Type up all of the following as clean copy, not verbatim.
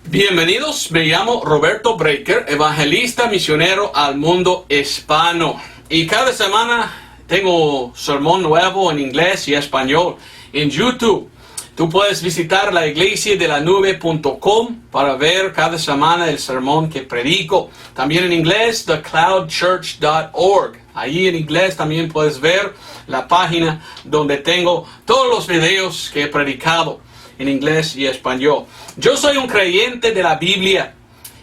Bienvenidos, me llamo Roberto Breaker, evangelista misionero al mundo hispano. Y cada semana tengo sermón nuevo en inglés y español en YouTube. Tú puedes visitar la iglesiadelanube.com para ver cada semana el sermón que predico. También en inglés, thecloudchurch.org. Ahí en inglés también puedes ver la página donde tengo todos los videos que he predicado en inglés y español. Yo soy un creyente de la Biblia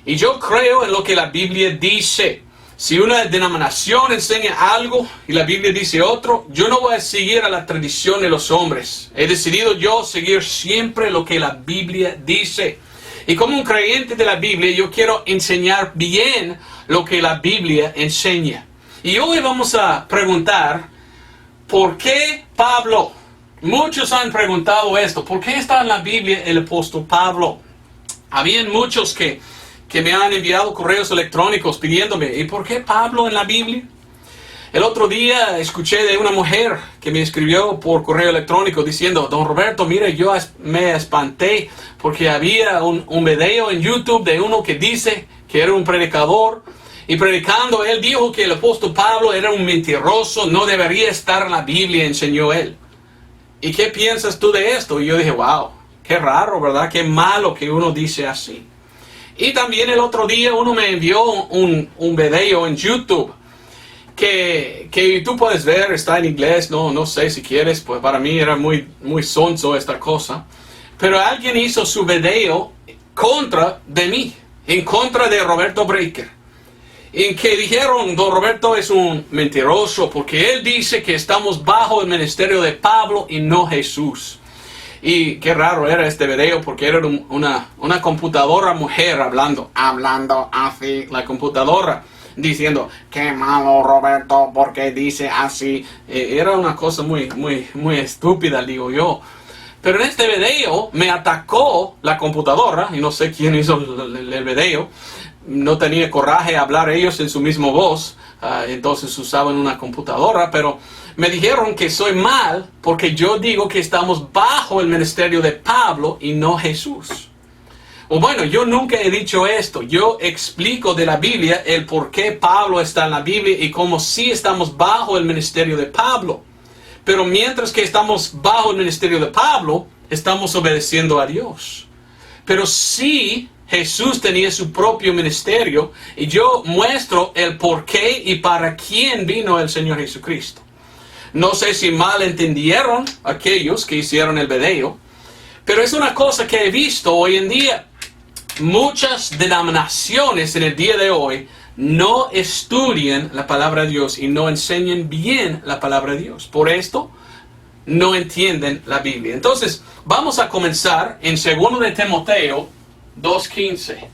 y yo creo en lo que la Biblia dice. Si una denominación enseña algo y la Biblia dice otro, yo no voy a seguir a la tradición de los hombres. He decidido yo seguir siempre lo que la Biblia dice. Y como un creyente de la Biblia, yo quiero enseñar bien lo que la Biblia enseña. Y hoy vamos a preguntar, ¿por qué Pablo? Muchos han preguntado esto, ¿por qué está en la Biblia el apóstol Pablo? Habían muchos que me han enviado correos electrónicos pidiéndome, ¿y por qué Pablo en la Biblia? El otro día escuché de una mujer que me escribió por correo electrónico diciendo, Don Roberto, mire, yo me espanté porque había un video en YouTube de uno que dice que era un predicador, y predicando él dijo que el apóstol Pablo era un mentiroso, no debería estar en la Biblia, enseñó él. ¿Y qué piensas tú de esto? Y yo dije, wow, qué raro, ¿verdad? Qué malo que uno dice así. Y también el otro día uno me envió un video en YouTube que tú puedes ver, está en inglés, no sé si quieres, pues para mí era muy sonso esta cosa. Pero alguien hizo su video contra de mí, en contra de Roberto Breaker. En que dijeron, Don Roberto es un mentiroso porque él dice que estamos bajo el ministerio de Pablo y no Jesús. Y qué raro era este video porque era una computadora mujer hablando así, la computadora diciendo, qué malo Roberto porque dice así. Era una cosa muy estúpida, digo yo. Pero en este video me atacó la computadora, y no sé quién hizo el video. No tenía coraje a hablar ellos en su misma voz, entonces usaban una computadora, pero me dijeron que soy mal porque yo digo que estamos bajo el ministerio de Pablo y no Jesús. O bueno, yo nunca he dicho esto. Yo explico de la Biblia el por qué Pablo está en la Biblia y cómo sí estamos bajo el ministerio de Pablo. Pero mientras que estamos bajo el ministerio de Pablo, estamos obedeciendo a Dios. Pero sí, Jesús tenía su propio ministerio y yo muestro el por qué y para quién vino el Señor Jesucristo. No sé si mal entendieron aquellos que hicieron el video, pero es una cosa que he visto hoy en día. Muchas denominaciones en el día de hoy no estudian la palabra de Dios y no enseñan bien la palabra de Dios. Por esto no entienden la Biblia. Entonces, vamos a comenzar en 2 de Timoteo 2:15.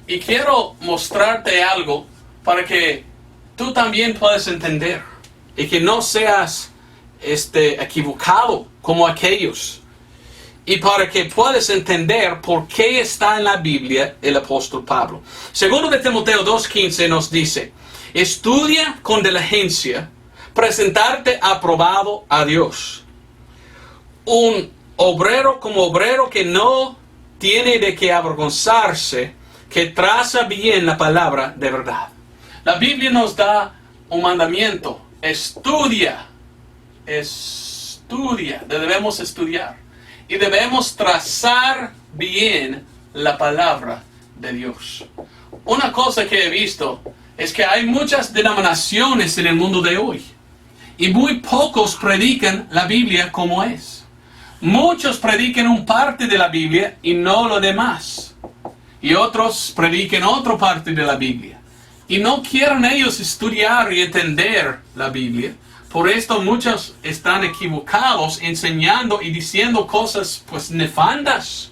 Y quiero mostrarte algo para que tú también puedas entender y que no seas equivocado como aquellos. Y para que puedas entender por qué está en la Biblia el apóstol Pablo. 2 de Timoteo 2:15 nos dice, estudia con diligencia, presentarte aprobado a Dios. Un obrero como obrero que no tiene de qué avergonzarse, que traza bien la palabra de verdad. La Biblia nos da un mandamiento. Estudia. Debemos estudiar. Y debemos trazar bien la palabra de Dios. Una cosa que he visto es que hay muchas denominaciones en el mundo de hoy. Y muy pocos predican la Biblia como es. Muchos predican una parte de la Biblia y no lo demás. Y otros predican otra parte de la Biblia. Y no quieren ellos estudiar y entender la Biblia. Por esto muchos están equivocados enseñando y diciendo cosas pues nefandas.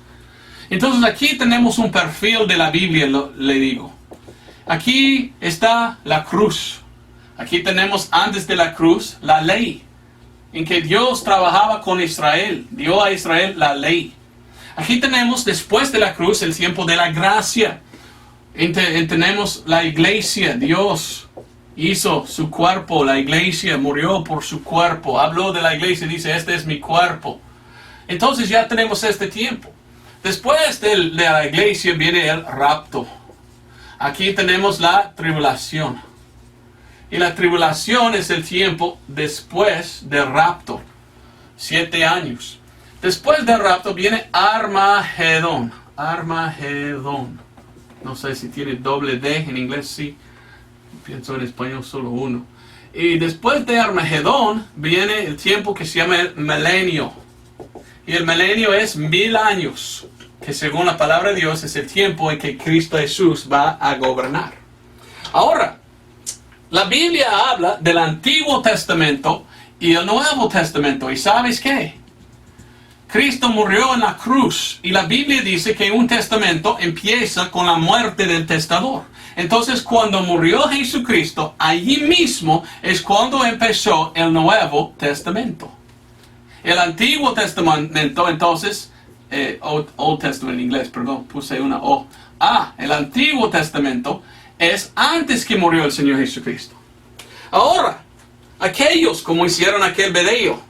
Entonces aquí tenemos un perfil de la Biblia, le digo. Aquí está la cruz. Aquí tenemos antes de la cruz la ley. En que Dios trabajaba con Israel, dio a Israel la ley. Aquí tenemos después de la cruz el tiempo de la gracia. Tenemos la iglesia, Dios hizo su cuerpo, la iglesia murió por su cuerpo, habló de la iglesia, dice, este es mi cuerpo. Entonces ya tenemos este tiempo. Después de la iglesia viene el rapto. Aquí tenemos la tribulación. Y la tribulación es el tiempo después del rapto. 7 años. Después del rapto viene Armagedón. Armagedón. No sé si tiene doble D, en inglés sí. Pienso en español solo uno. Y después de Armagedón viene el tiempo que se llama el milenio. Y el milenio es 1000 años. Que según la palabra de Dios es el tiempo en que Cristo Jesús va a gobernar. Ahora, la Biblia habla del Antiguo Testamento y el Nuevo Testamento. ¿Y sabes qué? Cristo murió en la cruz y la Biblia dice que un testamento empieza con la muerte del testador. Entonces, cuando murió Jesucristo, allí mismo es cuando empezó el Nuevo Testamento. El Antiguo Testamento, entonces, Old Testament en inglés, perdón, puse una O. El Antiguo Testamento es antes que murió el Señor Jesucristo. Ahora, aquellos como hicieron aquel video,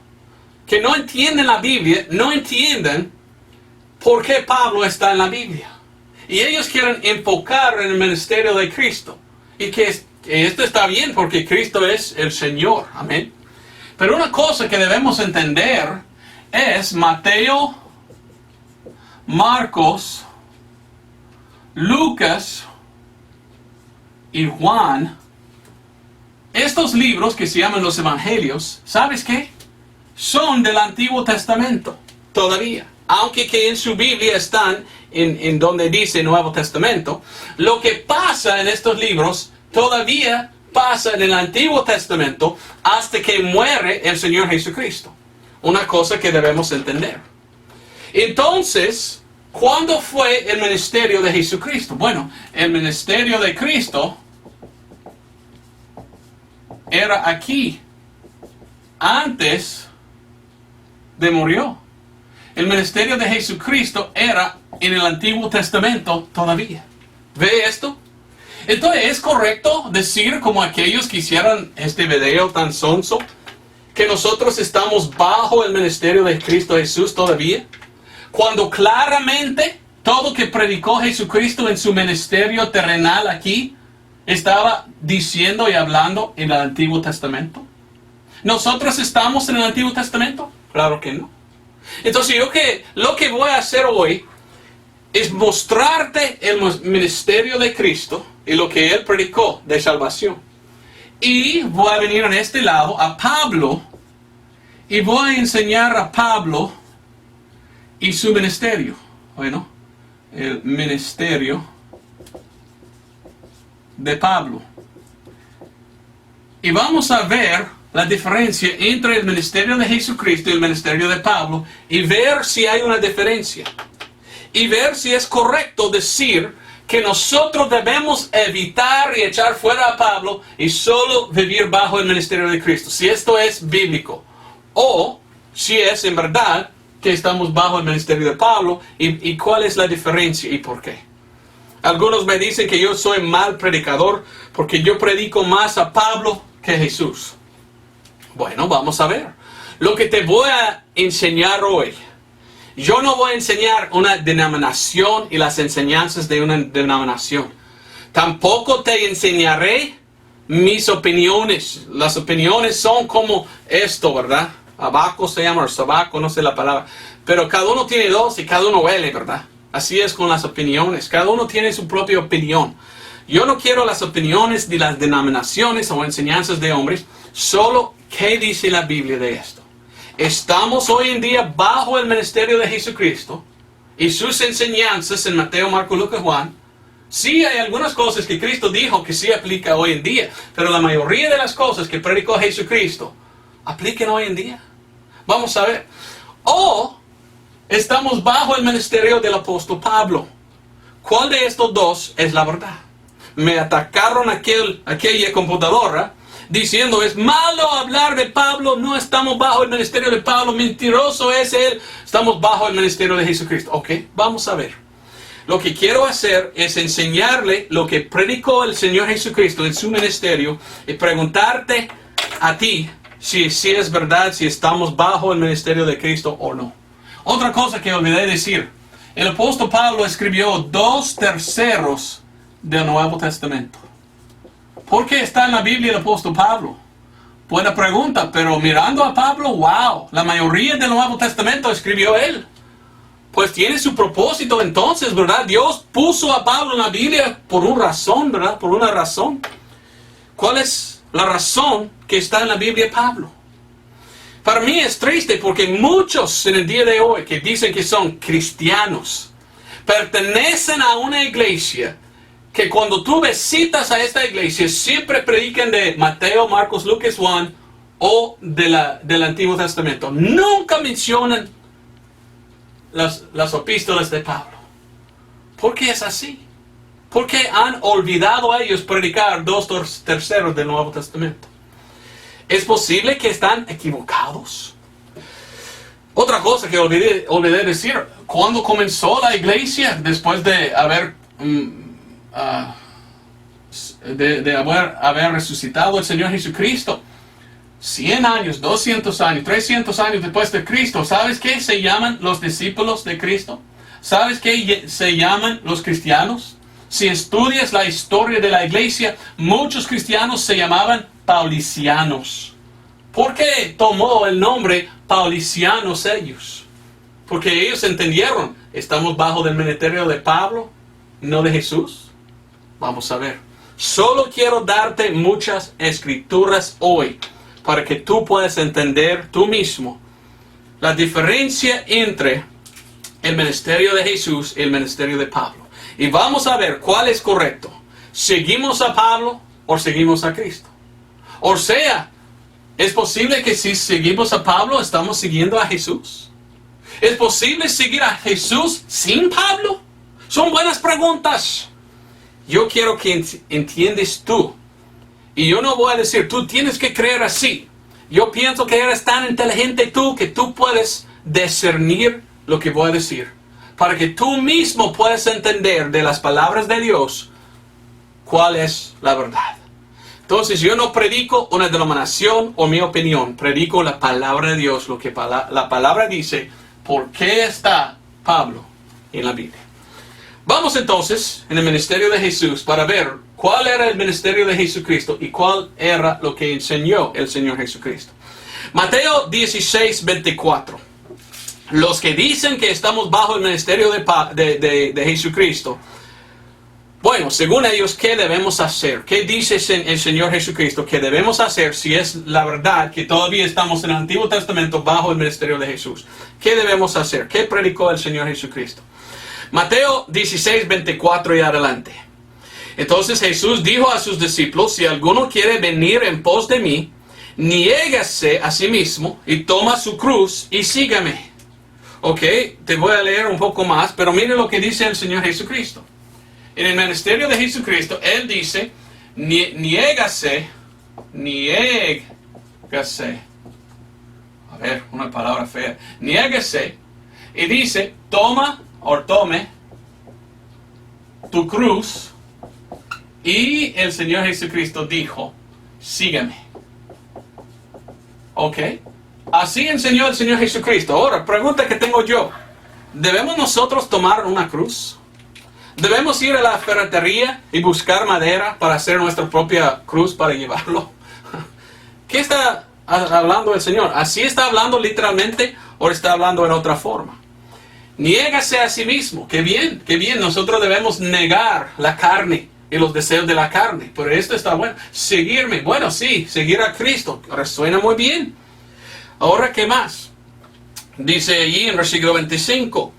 que no entienden la Biblia, no entienden por qué Pablo está en la Biblia. Y ellos quieren enfocar en el ministerio de Cristo. Y que esto está bien porque Cristo es el Señor. Amén. Pero una cosa que debemos entender es Mateo, Marcos, Lucas y Juan. Estos libros que se llaman los Evangelios, ¿sabes qué? Son del Antiguo Testamento todavía. Aunque que en su Biblia están en donde dice Nuevo Testamento, lo que pasa en estos libros todavía pasa en el Antiguo Testamento hasta que muere el Señor Jesucristo. Una cosa que debemos entender. Entonces, ¿cuándo fue el ministerio de Jesucristo? Bueno, el ministerio de Cristo era aquí, antes de murió. El ministerio de Jesucristo era en el Antiguo Testamento todavía. ¿Ve esto? Entonces, ¿es correcto decir como aquellos que hicieron este video tan sonso que nosotros estamos bajo el ministerio de Cristo Jesús todavía? Cuando claramente todo que predicó Jesucristo en su ministerio terrenal aquí estaba diciendo y hablando en el Antiguo Testamento. ¿Nosotros estamos en el Antiguo Testamento? Claro que no. Entonces lo que voy a hacer hoy es mostrarte el ministerio de Cristo y lo que Él predicó de salvación. Y voy a venir en este lado a Pablo y voy a enseñar a Pablo y su ministerio. Bueno, el ministerio de Pablo. Y vamos a ver la diferencia entre el ministerio de Jesucristo y el ministerio de Pablo y ver si hay una diferencia. Y ver si es correcto decir que nosotros debemos evitar y echar fuera a Pablo y solo vivir bajo el ministerio de Cristo. Si esto es bíblico. O si es en verdad que estamos bajo el ministerio de Pablo y cuál es la diferencia y por qué. Algunos me dicen que yo soy mal predicador porque yo predico más a Pablo que a Jesús. Bueno, vamos a ver. Lo que te voy a enseñar hoy, yo no voy a enseñar una denominación y las enseñanzas de una denominación. Tampoco te enseñaré mis opiniones. Las opiniones son como esto, ¿verdad? Abaco se llama, o sabaco, no sé la palabra. Pero cada uno tiene dos y cada uno huele, ¿verdad? Así es con las opiniones. Cada uno tiene su propia opinión. Yo no quiero las opiniones de las denominaciones o enseñanzas de hombres. Solo, ¿qué dice la Biblia de esto? Estamos hoy en día bajo el ministerio de Jesucristo y sus enseñanzas en Mateo, Marcos, Lucas, Juan. Sí hay algunas cosas que Cristo dijo que sí aplica hoy en día, pero la mayoría de las cosas que predicó Jesucristo aplican hoy en día. Vamos a ver. O estamos bajo el ministerio del apóstol Pablo. ¿Cuál de estos dos es la verdad? Me atacaron aquella computadora diciendo es malo hablar de Pablo, no estamos bajo el ministerio de Pablo, mentiroso es él, estamos bajo el ministerio de Jesucristo. Ok, vamos a ver. Lo que quiero hacer es enseñarle lo que predicó el Señor Jesucristo en su ministerio y preguntarte a ti si es verdad, si estamos bajo el ministerio de Cristo o no. Otra cosa que olvidé decir, El apóstol Pablo escribió 2/3 del Nuevo Testamento. ¿Por qué está en la Biblia el apóstol Pablo? Buena pregunta, pero mirando a Pablo, wow, la mayoría del Nuevo Testamento escribió él. Pues tiene su propósito entonces, ¿verdad? Dios puso a Pablo en la Biblia por una razón, ¿verdad? Por una razón. ¿Cuál es la razón que está en la Biblia Pablo? Para mí es triste porque muchos en el día de hoy que dicen que son cristianos, pertenecen a una iglesia que cuando tú visitas a esta iglesia siempre predican de Mateo, Marcos, Lucas, Juan o del Antiguo Testamento. Nunca mencionan las epístolas de Pablo. ¿Por qué es así? ¿Por qué han olvidado a ellos predicar 2/3 del Nuevo Testamento? ¿Es posible que están equivocados? Otra cosa que olvidé decir, ¿cuándo comenzó la iglesia? Después de haber haber resucitado el Señor Jesucristo. 100 años, 200 años, 300 años después de Cristo. ¿Sabes qué se llaman los discípulos de Cristo? ¿Sabes qué se llaman los cristianos? Si estudias la historia de la iglesia, muchos cristianos se llamaban paulicianos. ¿Por qué tomó el nombre paulicianos ellos? Porque ellos entendieron, estamos bajo el ministerio de Pablo, no de Jesús. Vamos a ver. Solo quiero darte muchas escrituras hoy para que tú puedas entender tú mismo la diferencia entre el ministerio de Jesús y el ministerio de Pablo. Y vamos a ver cuál es correcto. ¿Seguimos a Pablo o seguimos a Cristo? O sea, ¿es posible que si seguimos a Pablo estamos siguiendo a Jesús? ¿Es posible seguir a Jesús sin Pablo? Son buenas preguntas. Yo quiero que entiendas tú. Y yo no voy a decir, tú tienes que creer así. Yo pienso que eres tan inteligente tú que tú puedes discernir lo que voy a decir. Para que tú mismo puedas entender de las palabras de Dios cuál es la verdad. Entonces yo no predico una denominación o mi opinión. Predico la palabra de Dios, lo que la palabra dice. ¿Por qué está Pablo en la Biblia? Vamos entonces en el ministerio de Jesús para ver cuál era el ministerio de Jesucristo y cuál era lo que enseñó el Señor Jesucristo. Mateo 16:24. Los que dicen que estamos bajo el ministerio de Jesucristo, bueno, según ellos, ¿qué debemos hacer? ¿Qué dice el Señor Jesucristo que debemos hacer si es la verdad que todavía estamos en el Antiguo Testamento bajo el ministerio de Jesús? ¿Qué debemos hacer? ¿Qué predicó el Señor Jesucristo? Mateo 16:24 y adelante. Entonces Jesús dijo a sus discípulos, si alguno quiere venir en pos de mí, niégase a sí mismo y toma su cruz y sígame. Ok, te voy a leer un poco más, pero mire lo que dice el Señor Jesucristo. En el ministerio de Jesucristo, Él dice, niégase. A ver, una palabra fea. Niégase. Y dice, tome tu cruz. Y el Señor Jesucristo dijo, sígueme. Ok. Así enseñó el Señor Jesucristo. Ahora, pregunta que tengo yo. ¿Debemos nosotros tomar una cruz? ¿Debemos ir a la ferretería y buscar madera para hacer nuestra propia cruz para llevarlo? ¿Qué está hablando el Señor? ¿Así está hablando literalmente o está hablando en otra forma? Niégase a sí mismo. Qué bien, qué bien. Nosotros debemos negar la carne y los deseos de la carne. Pero esto está bueno. Seguirme. Bueno, sí, seguir a Cristo. Resuena muy bien. Ahora, ¿qué más? Dice allí en versículo 25.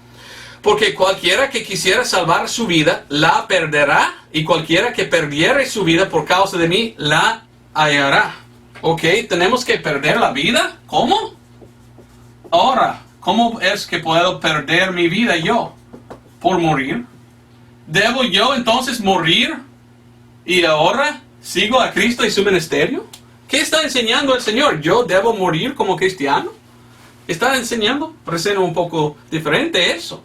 Porque cualquiera que quisiera salvar su vida, la perderá. Y cualquiera que perdiere su vida por causa de mí, la hallará. Ok, tenemos que perder la vida. ¿Cómo? Ahora, ¿cómo es que puedo perder mi vida yo? ¿Por morir? ¿Debo yo entonces morir? ¿Y ahora sigo a Cristo y su ministerio? ¿Qué está enseñando el Señor? ¿Yo debo morir como cristiano? ¿Está enseñando? Parece un poco diferente eso.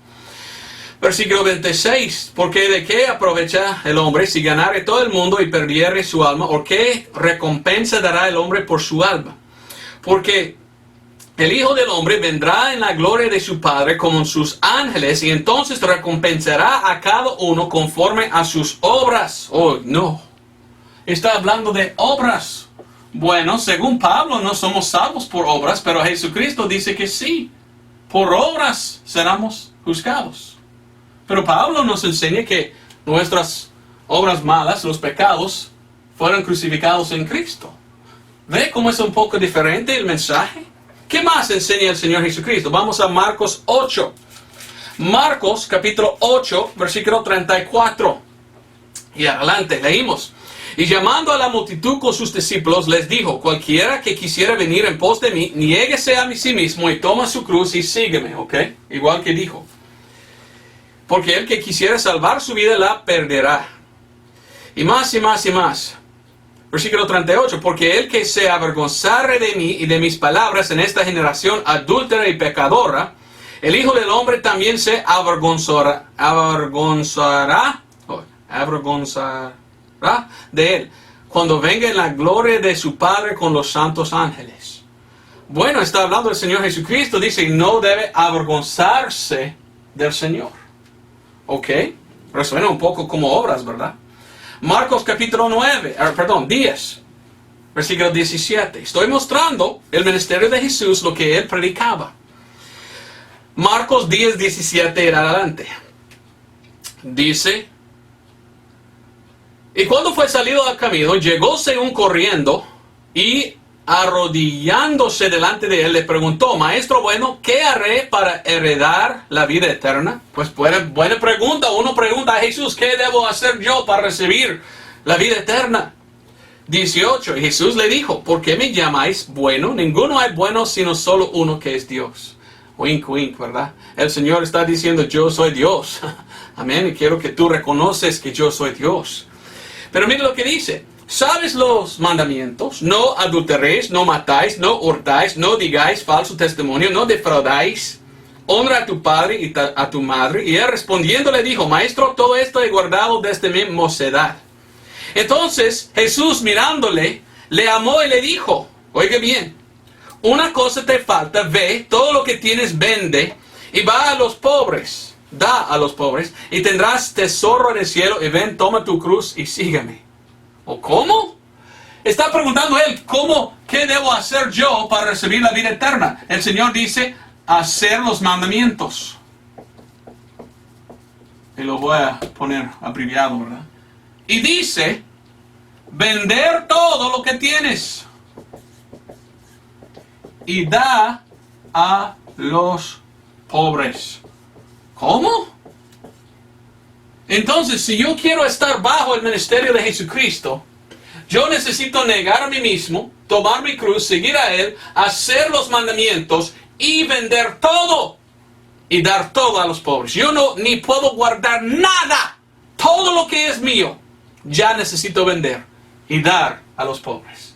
Versículo 26. Porque de qué aprovecha el hombre si ganare todo el mundo y perdiere su alma? ¿O qué recompensa dará el hombre por su alma? Porque el Hijo del Hombre vendrá en la gloria de su Padre con sus ángeles y entonces recompensará a cada uno conforme a sus obras. Oh, no. Está hablando de obras. Bueno, según Pablo no somos salvos por obras, pero Jesucristo dice que sí. Por obras seremos juzgados. Pero Pablo nos enseña que nuestras obras malas, los pecados, fueron crucificados en Cristo. ¿Ve cómo es un poco diferente el mensaje? ¿Qué más enseña el Señor Jesucristo? Vamos a Marcos 8. Marcos capítulo 8, versículo 34. Y adelante, leímos. Y llamando a la multitud con sus discípulos, les dijo, cualquiera que quisiera venir en pos de mí, niéguese a sí mismo y toma su cruz y sígueme, ¿ok? Igual que dijo. Porque el que quisiera salvar su vida la perderá. Y más y más y más. Versículo 38. Porque el que se avergonzare de mí y de mis palabras en esta generación adúltera y pecadora, el Hijo del Hombre también se avergonzará de él, cuando venga en la gloria de su Padre con los santos ángeles. Bueno, está hablando el Señor Jesucristo, dice, no debe avergonzarse del Señor. ¿Ok? Resuena un poco como obras, ¿verdad? Marcos capítulo 10, versículo 17. Estoy mostrando el ministerio de Jesús, lo que él predicaba. Marcos 10, 17 en adelante. Dice, y cuando fue salido al camino, llegóse un corriendo y arrodillándose delante de él, le preguntó, Maestro bueno, ¿qué haré para heredar la vida eterna? Pues buena pregunta. Uno pregunta a Jesús, ¿qué debo hacer yo para recibir la vida eterna? 18. Y Jesús le dijo, ¿por qué me llamáis bueno? Ninguno hay bueno sino solo uno que es Dios. Wink, wink, ¿verdad? El Señor está diciendo, yo soy Dios. Amén. Y quiero que tú reconoces que yo soy Dios. Pero mira lo que dice. ¿Sabes los mandamientos? No adulteréis, no matáis, no hurtáis, no digáis falso testimonio, no defraudáis. Honra a tu padre y a tu madre. Y él respondiendo le dijo, Maestro, todo esto he guardado desde mi mocedad. Entonces Jesús mirándole, le amó y le dijo, oiga bien, una cosa te falta, ve, todo lo que tienes vende y va a los pobres, da a los pobres y tendrás tesoro en el cielo y ven, toma tu cruz y sígueme. ¿O cómo? Está preguntando él, ¿cómo? ¿Qué debo hacer yo para recibir la vida eterna? El Señor dice, hacer los mandamientos. Y lo voy a poner abreviado, ¿verdad? Y dice, vender todo lo que tienes y da a los pobres. ¿Cómo? Entonces, si yo quiero estar bajo el ministerio de Jesucristo, yo necesito negar a mí mismo, tomar mi cruz, seguir a Él, hacer los mandamientos y vender todo y dar todo a los pobres. Yo ni puedo guardar nada. Todo lo que es mío, ya necesito vender y dar a los pobres.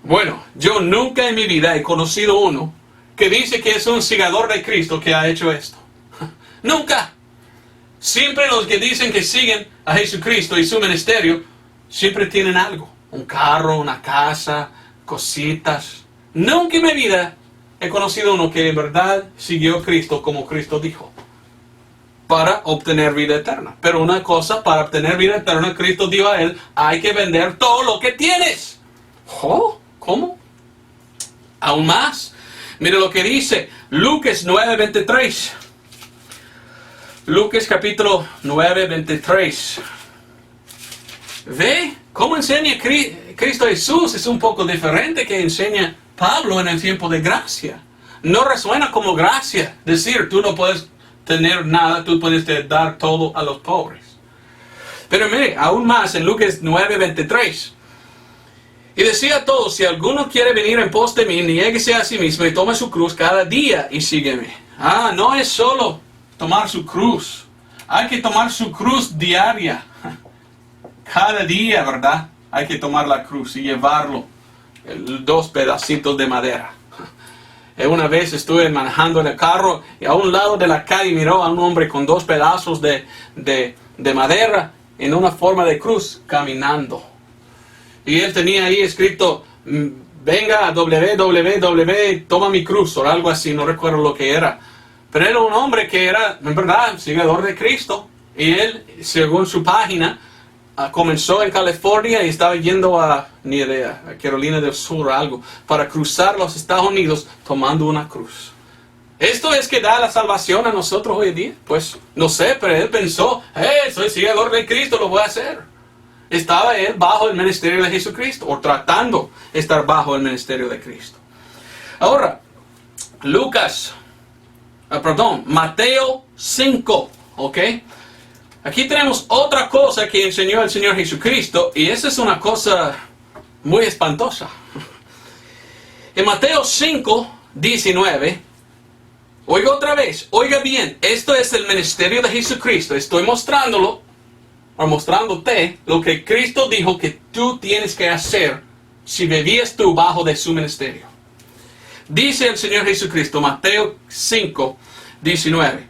Bueno, yo nunca en mi vida he conocido uno que dice que es un seguidor de Cristo que ha hecho esto. Nunca. Siempre los que dicen que siguen a Jesucristo y su ministerio, siempre tienen algo. Un carro, una casa, cositas. Nunca en mi vida he conocido uno que en verdad siguió a Cristo como Cristo dijo. Para obtener vida eterna. Pero una cosa, para obtener vida eterna, Cristo dijo a él, hay que vender todo lo que tienes. ¿Oh? ¿Cómo? Aún más. Mire lo que dice Lucas 9:23. Lucas capítulo 9:23. ¿Ve cómo enseña Cristo Jesús? Es un poco diferente que enseña Pablo en el tiempo de gracia. No resuena como gracia decir, tú no puedes tener nada, tú puedes dar todo a los pobres. Pero mire, aún más en Lucas 9:23. Y decía a todos, si alguno quiere venir en pos de mí, niéguese a sí mismo y tome su cruz cada día y sígueme. No es solo tomar su cruz. Hay que tomar su cruz diaria. Cada día, ¿verdad? Hay que tomar la cruz y llevarlo. 2 pedacitos de madera. Una vez estuve manejando en el carro y a un lado de la calle miró a un hombre con 2 pedazos de madera en una forma de cruz caminando. Y él tenía ahí escrito, venga a www, toma mi cruz o algo así, no recuerdo lo que era. Pero era un hombre que era, en verdad, seguidor de Cristo. Y él, según su página, comenzó en California y estaba yendo a Carolina del Sur o algo, para cruzar los Estados Unidos tomando una cruz. ¿Esto es que da la salvación a nosotros hoy en día? Pues no sé, pero él pensó, soy seguidor de Cristo, lo voy a hacer. Estaba él bajo el ministerio de Jesucristo, o tratando de estar bajo el ministerio de Cristo. Ahora, Mateo 5, ¿ok? Aquí tenemos otra cosa que enseñó el Señor Jesucristo, y esa es una cosa muy espantosa. En Mateo 5, 19, oiga otra vez, oiga bien, esto es el ministerio de Jesucristo. Estoy mostrándote lo que Cristo dijo que tú tienes que hacer si vivías tú bajo de su ministerio. Dice el Señor Jesucristo, Mateo 5, 19.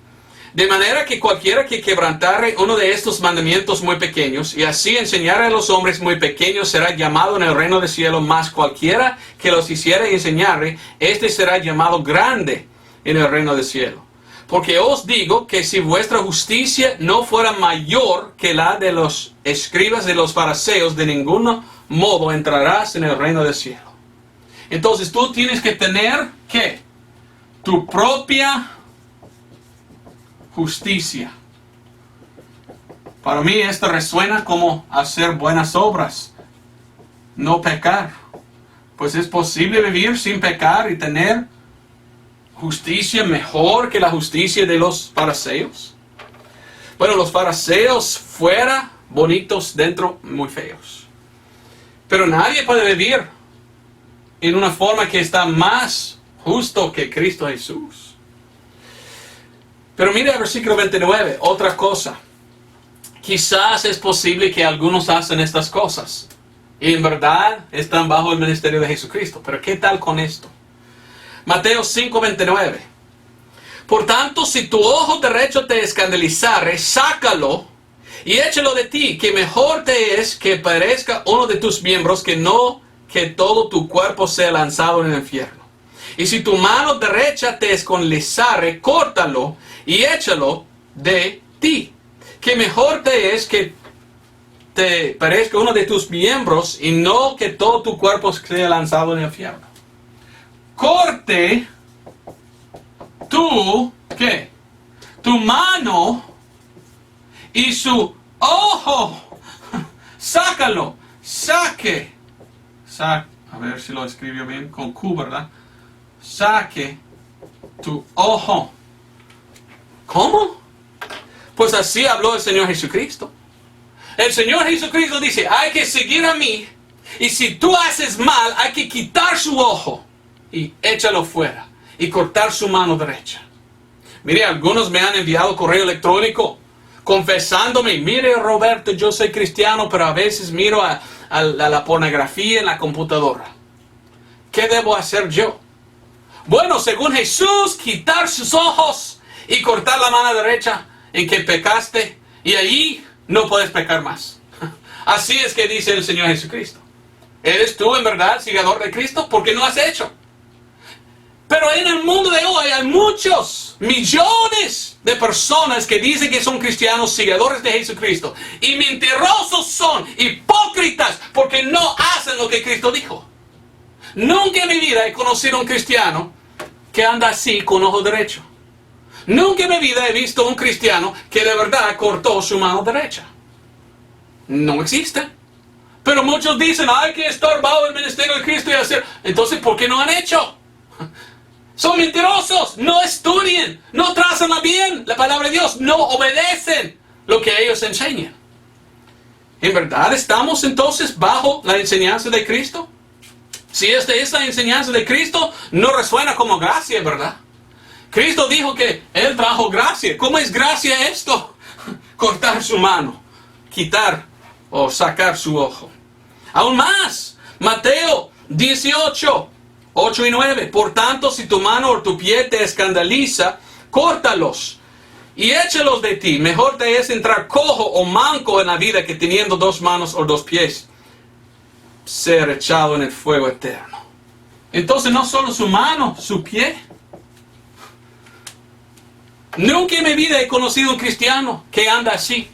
De manera que cualquiera que quebrantare uno de estos mandamientos muy pequeños, y así enseñare a los hombres muy pequeños, será llamado en el reino del cielo, mas cualquiera que los hiciere y enseñare, este será llamado grande en el reino del cielo. Porque os digo que si vuestra justicia no fuera mayor que la de los escribas de los fariseos, de ningún modo entrarás en el reino del cielo. Entonces tú tienes que tener, ¿qué? Tu propia justicia. Para mí esto resuena como hacer buenas obras, no pecar. Pues es posible vivir sin pecar y tener justicia mejor que la justicia de los fariseos. Bueno, los fariseos fuera bonitos, dentro muy feos. Pero nadie puede vivir en una forma que está más justo que Cristo Jesús. Pero mire el versículo 29, otra cosa. Quizás es posible que algunos hacen estas cosas y en verdad están bajo el ministerio de Jesucristo. Pero ¿qué tal con esto? Mateo 5, 29. Por tanto, si tu ojo derecho te escandalizare, sácalo y échalo de ti, que mejor te es que perezca uno de tus miembros que no que todo tu cuerpo sea lanzado en el infierno. Y si tu mano derecha te escandalizare, córtalo y échalo de ti, que mejor te es que te perezca uno de tus miembros y no que todo tu cuerpo sea lanzado en el infierno. Corte ¿qué? Tu mano y su ojo. Sácalo. A ver si lo escribió bien, con Q, ¿verdad? Saque tu ojo. ¿Cómo? Pues así habló el Señor Jesucristo. El Señor Jesucristo dice, hay que seguir a mí, y si tú haces mal, hay que quitar su ojo y échalo fuera y cortar su mano derecha. Mire, algunos me han enviado correo electrónico confesándome, mire Roberto, yo soy cristiano, pero a veces miro a la pornografía en la computadora. ¿Qué debo hacer yo? Bueno, según Jesús, quitar sus ojos y cortar la mano derecha en que pecaste, y allí no puedes pecar más. Así es que dice el Señor Jesucristo. ¿Eres tú en verdad seguidor de Cristo? ¿Por qué no has hecho? Pero en el mundo de hoy hay muchos, millones de personas que dicen que son cristianos, seguidores de Jesucristo, y mentirosos son, hipócritas, porque no hacen lo que Cristo dijo. Nunca en mi vida he conocido a un cristiano que anda así con ojo derecho. Nunca en mi vida he visto a un cristiano que de verdad cortó su mano derecha. No existe. Pero muchos dicen, hay que estar bajo el ministerio de Cristo y hacer. Entonces, ¿por qué no han hecho? Son mentirosos, no estudian, no trazan bien la palabra de Dios, no obedecen lo que ellos enseñan. ¿En verdad estamos entonces bajo la enseñanza de Cristo? Si esta es la enseñanza de Cristo, no resuena como gracia, ¿verdad? Cristo dijo que Él trajo gracia. ¿Cómo es gracia esto? Cortar su mano, quitar o sacar su ojo. Aún más, Mateo 18, 8 y 9. Por tanto, si tu mano o tu pie te escandaliza, córtalos y échalos de ti. Mejor te es entrar cojo o manco en la vida que teniendo dos manos o dos pies ser echado en el fuego eterno. Entonces no solo su mano, su pie. Nunca en mi vida he conocido un cristiano que anda así,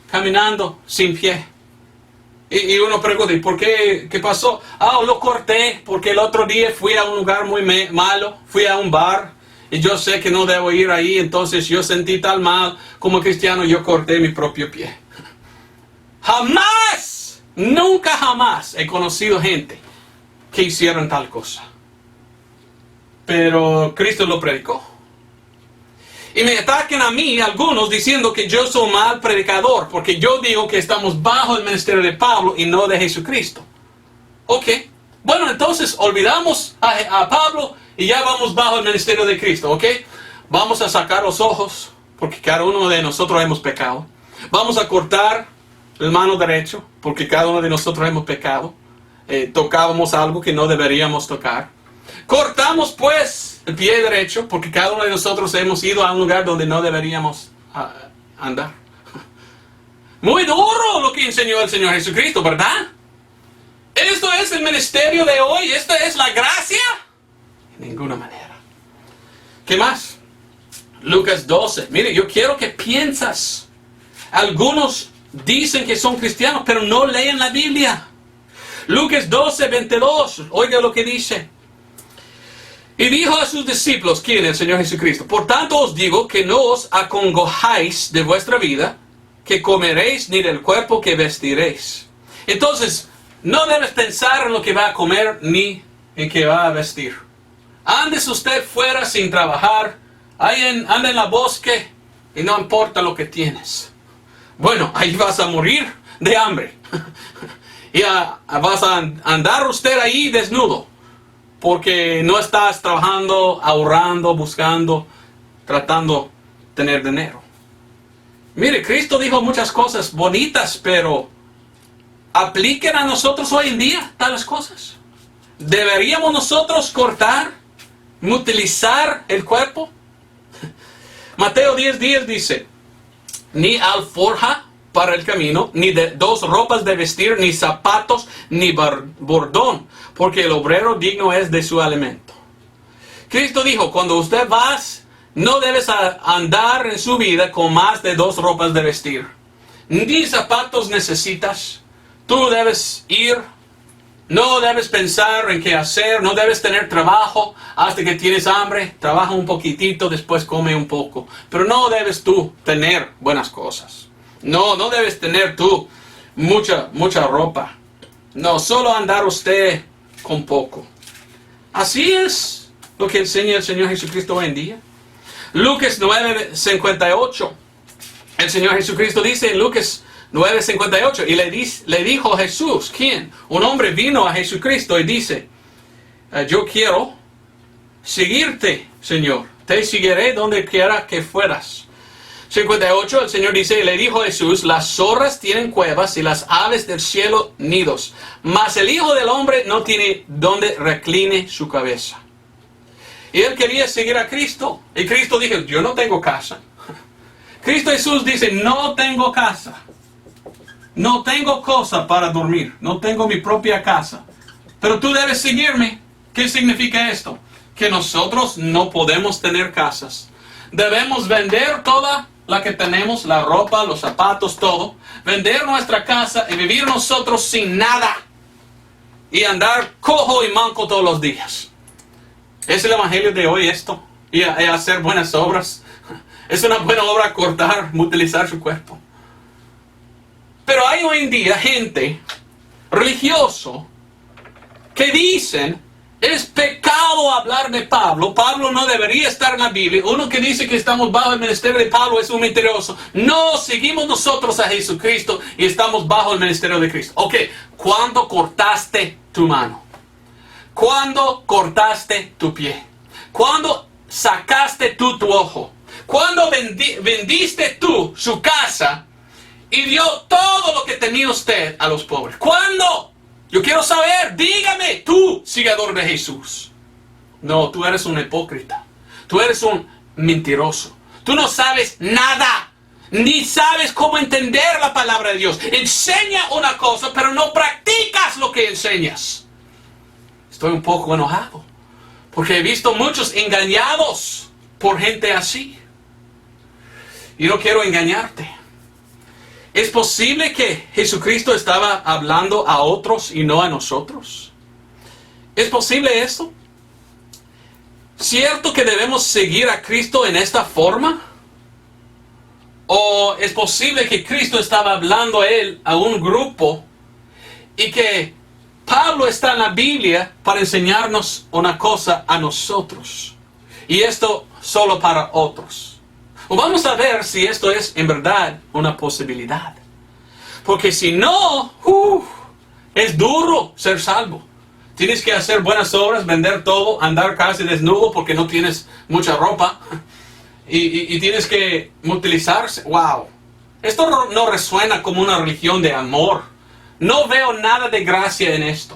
caminando sin pie. Y uno pregunta, ¿y por qué? ¿Qué pasó? Lo corté porque el otro día fui a un lugar muy malo, fui a un bar y yo sé que no debo ir ahí, entonces yo sentí tan mal como cristiano, yo corté mi propio pie. Jamás, nunca jamás he conocido gente que hicieron tal cosa. Pero Cristo lo predicó. Y me ataquen a mí algunos diciendo que yo soy mal predicador, porque yo digo que estamos bajo el ministerio de Pablo y no de Jesucristo. Ok, bueno, entonces olvidamos a Pablo y ya vamos bajo el ministerio de Cristo, ok. Vamos a sacar los ojos, porque cada uno de nosotros hemos pecado. Vamos a cortar el mano derecho, porque cada uno de nosotros hemos pecado. Tocábamos algo que no deberíamos tocar. Cortamos pues el pie derecho, porque cada uno de nosotros hemos ido a un lugar donde no deberíamos andar. Muy duro lo que enseñó el Señor Jesucristo, ¿verdad? ¿Esto es el ministerio de hoy? ¿Esta es la gracia? De ninguna manera. ¿Qué más? Lucas 12. Mire, yo quiero que piensas. Algunos dicen que son cristianos, pero no leen la Biblia. Lucas 12, 22. Oiga lo que dice. Y dijo a sus discípulos, ¿quién? El Señor Jesucristo. Por tanto os digo que no os acongojáis de vuestra vida, que comeréis, ni del cuerpo que vestiréis. Entonces, no debes pensar en lo que va a comer, ni en que va a vestir. Andes usted fuera sin trabajar, anda en la bosque, y no importa lo que tienes. Bueno, ahí vas a morir de hambre. Y vas a andar usted ahí desnudo. Porque no estás trabajando, ahorrando, buscando, tratando de tener dinero. Mire, Cristo dijo muchas cosas bonitas, pero ¿apliquen a nosotros hoy en día tales cosas? ¿Deberíamos nosotros cortar, mutilizar el cuerpo? Mateo 10:10 dice, ni alforja para el camino, ni de dos ropas de vestir, ni zapatos, ni bordón, porque el obrero digno es de su alimento. Cristo dijo, cuando usted vas, no debes andar en su vida con más de dos ropas de vestir. Ni zapatos necesitas. Tú debes ir, no debes pensar en qué hacer, no debes tener trabajo hasta que tienes hambre. Trabaja un poquitito, después come un poco. Pero no debes tú tener buenas cosas. No debes tener tú mucha ropa. No, solo andar usted con poco. Así es lo que enseña el Señor Jesucristo hoy en día. Lucas 9:58. El Señor Jesucristo dice en Lucas 9:58. Y le dijo Jesús, ¿quién? Un hombre vino a Jesucristo y dice, yo quiero seguirte, Señor. Te seguiré donde quiera que fueras. 58, el Señor dice, y le dijo Jesús, las zorras tienen cuevas y las aves del cielo nidos, mas el Hijo del Hombre no tiene donde recline su cabeza. Y él quería seguir a Cristo. Y Cristo dijo, yo no tengo casa. Cristo Jesús dice, no tengo casa. No tengo cosa para dormir. No tengo mi propia casa. Pero tú debes seguirme. ¿Qué significa esto? Que nosotros no podemos tener casas. Debemos vender toda la que tenemos, la ropa, los zapatos, todo. Vender nuestra casa y vivir nosotros sin nada. Y andar cojo y manco todos los días. ¿Es el evangelio de hoy esto? Y hacer buenas obras. Es una buena obra cortar, mutilizar su cuerpo. Pero hay hoy en día gente religioso que dicen, es pecado hablar de Pablo. Pablo no debería estar en la Biblia. Uno que dice que estamos bajo el ministerio de Pablo es un mentiroso. No, seguimos nosotros a Jesucristo y estamos bajo el ministerio de Cristo. Ok, ¿cuándo cortaste tu mano? ¿Cuándo cortaste tu pie? ¿Cuándo sacaste tú tu ojo? ¿Cuándo vendiste tú su casa y dio todo lo que tenía usted a los pobres? ¿Cuándo? Yo quiero saber, dígame, tú, seguidor de Jesús. No, tú eres un hipócrita. Tú eres un mentiroso. Tú no sabes nada. Ni sabes cómo entender la palabra de Dios. Enseña una cosa, pero no practicas lo que enseñas. Estoy un poco enojado. Porque he visto muchos engañados por gente así. Y no quiero engañarte. ¿Es posible que Jesucristo estaba hablando a otros y no a nosotros? ¿Es posible esto? ¿Cierto que debemos seguir a Cristo en esta forma? ¿O es posible que Cristo estaba hablando a él, a un grupo, y que Pablo está en la Biblia para enseñarnos una cosa a nosotros, y esto solo para otros? O vamos a ver si esto es en verdad una posibilidad. Porque si no, es duro ser salvo. Tienes que hacer buenas obras, vender todo, andar casi desnudo porque no tienes mucha ropa. Y tienes que utilizarse. ¡Wow! Esto no resuena como una religión de amor. No veo nada de gracia en esto.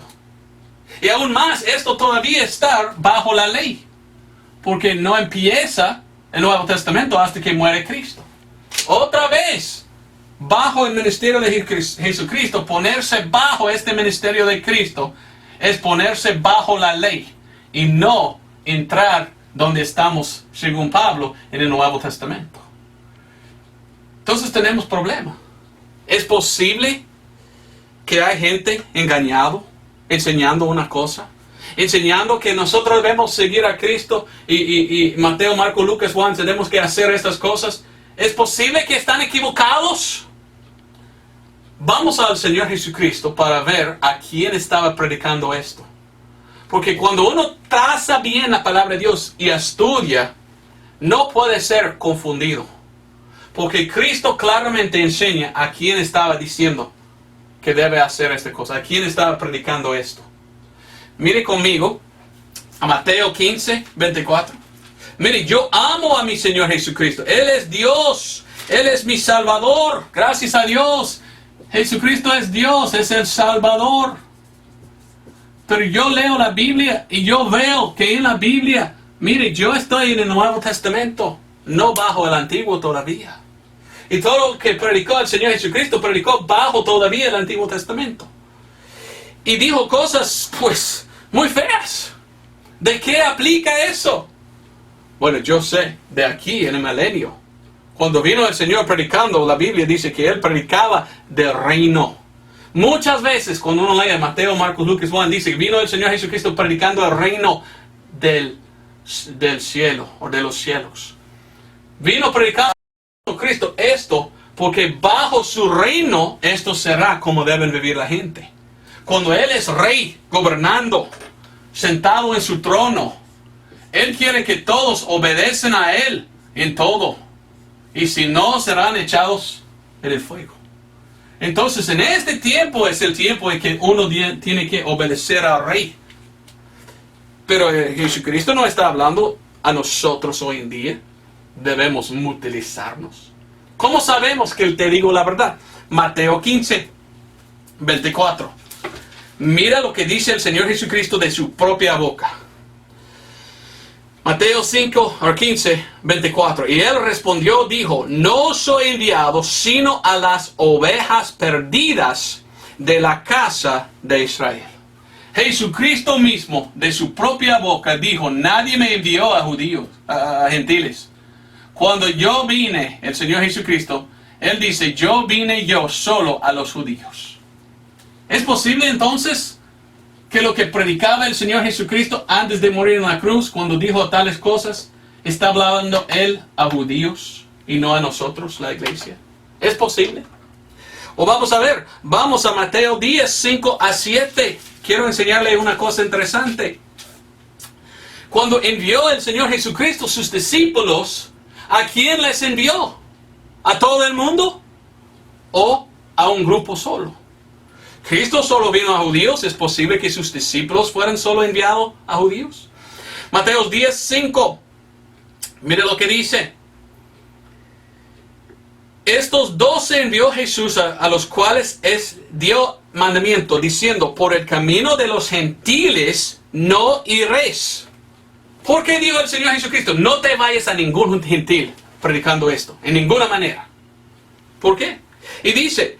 Y aún más, esto todavía está bajo la ley. Porque no empieza el Nuevo Testamento hasta que muere Cristo. Otra vez, bajo el ministerio de Jesucristo, ponerse bajo este ministerio de Cristo es ponerse bajo la ley y no entrar donde estamos, según Pablo, en el Nuevo Testamento. Entonces tenemos problema. ¿Es posible que hay gente engañado, enseñando una cosa? Enseñando que nosotros debemos seguir a Cristo y Mateo, Marco, Lucas, Juan, tenemos que hacer estas cosas. ¿Es posible que están equivocados? Vamos al Señor Jesucristo para ver a quién estaba predicando esto. Porque cuando uno traza bien la palabra de Dios y estudia, no puede ser confundido. Porque Cristo claramente enseña a quién estaba diciendo que debe hacer esta cosa, a quién estaba predicando esto. Mire conmigo a Mateo 15, 24. Mire, yo amo a mi Señor Jesucristo. Él es Dios. Él es mi Salvador. Gracias a Dios. Jesucristo es Dios, es el Salvador. Pero yo leo la Biblia y yo veo que en la Biblia, mire, yo estoy en el Nuevo Testamento, no bajo el Antiguo todavía. Y todo lo que predicó el Señor Jesucristo, predicó bajo todavía el Antiguo Testamento. Y dijo cosas, pues, muy feas. ¿De qué aplica eso? Bueno, yo sé, de aquí en el milenio. Cuando vino el Señor predicando, la Biblia dice que Él predicaba del reino. Muchas veces cuando uno lee Mateo, Marcos, Lucas, Juan, dice que vino el Señor Jesucristo predicando el reino del cielo o de los cielos. Vino predicando Cristo esto porque bajo su reino esto será como deben vivir la gente. Cuando Él es rey, gobernando, sentado en su trono, Él quiere que todos obedecen a Él en todo. Y si no, serán echados en el fuego. Entonces, en este tiempo es el tiempo en que uno tiene que obedecer al rey. Pero Jesucristo no está hablando a nosotros hoy en día. Debemos utilizarnos. ¿Cómo sabemos que te digo la verdad? Mateo 15, 24. Mira lo que dice el Señor Jesucristo de su propia boca. Mateo 5, 15, 24. Y él respondió, dijo, no soy enviado sino a las ovejas perdidas de la casa de Israel. Jesucristo mismo, de su propia boca, dijo, nadie me envió a judíos, a gentiles. Cuando yo vine, el Señor Jesucristo, Él dice, yo vine yo solo a los judíos. ¿Es posible entonces que lo que predicaba el Señor Jesucristo antes de morir en la cruz, cuando dijo tales cosas, está hablando Él a judíos y no a nosotros, la iglesia? ¿Es posible? O vamos a ver, vamos a Mateo 10, 5 a 7. Quiero enseñarle una cosa interesante. Cuando envió el Señor Jesucristo sus discípulos, ¿a quién les envió? ¿A todo el mundo? ¿O a un grupo solo? ¿Cristo solo vino a judíos? ¿Es posible que sus discípulos fueran solo enviados a judíos? Mateo 10, 5. Mire lo que dice. Estos 12 envió Jesús a los cuales dio mandamiento, diciendo, por el camino de los gentiles no iréis. ¿Por qué dijo el Señor Jesucristo? No te vayas a ningún gentil predicando esto, en ninguna manera. ¿Por qué? Y dice,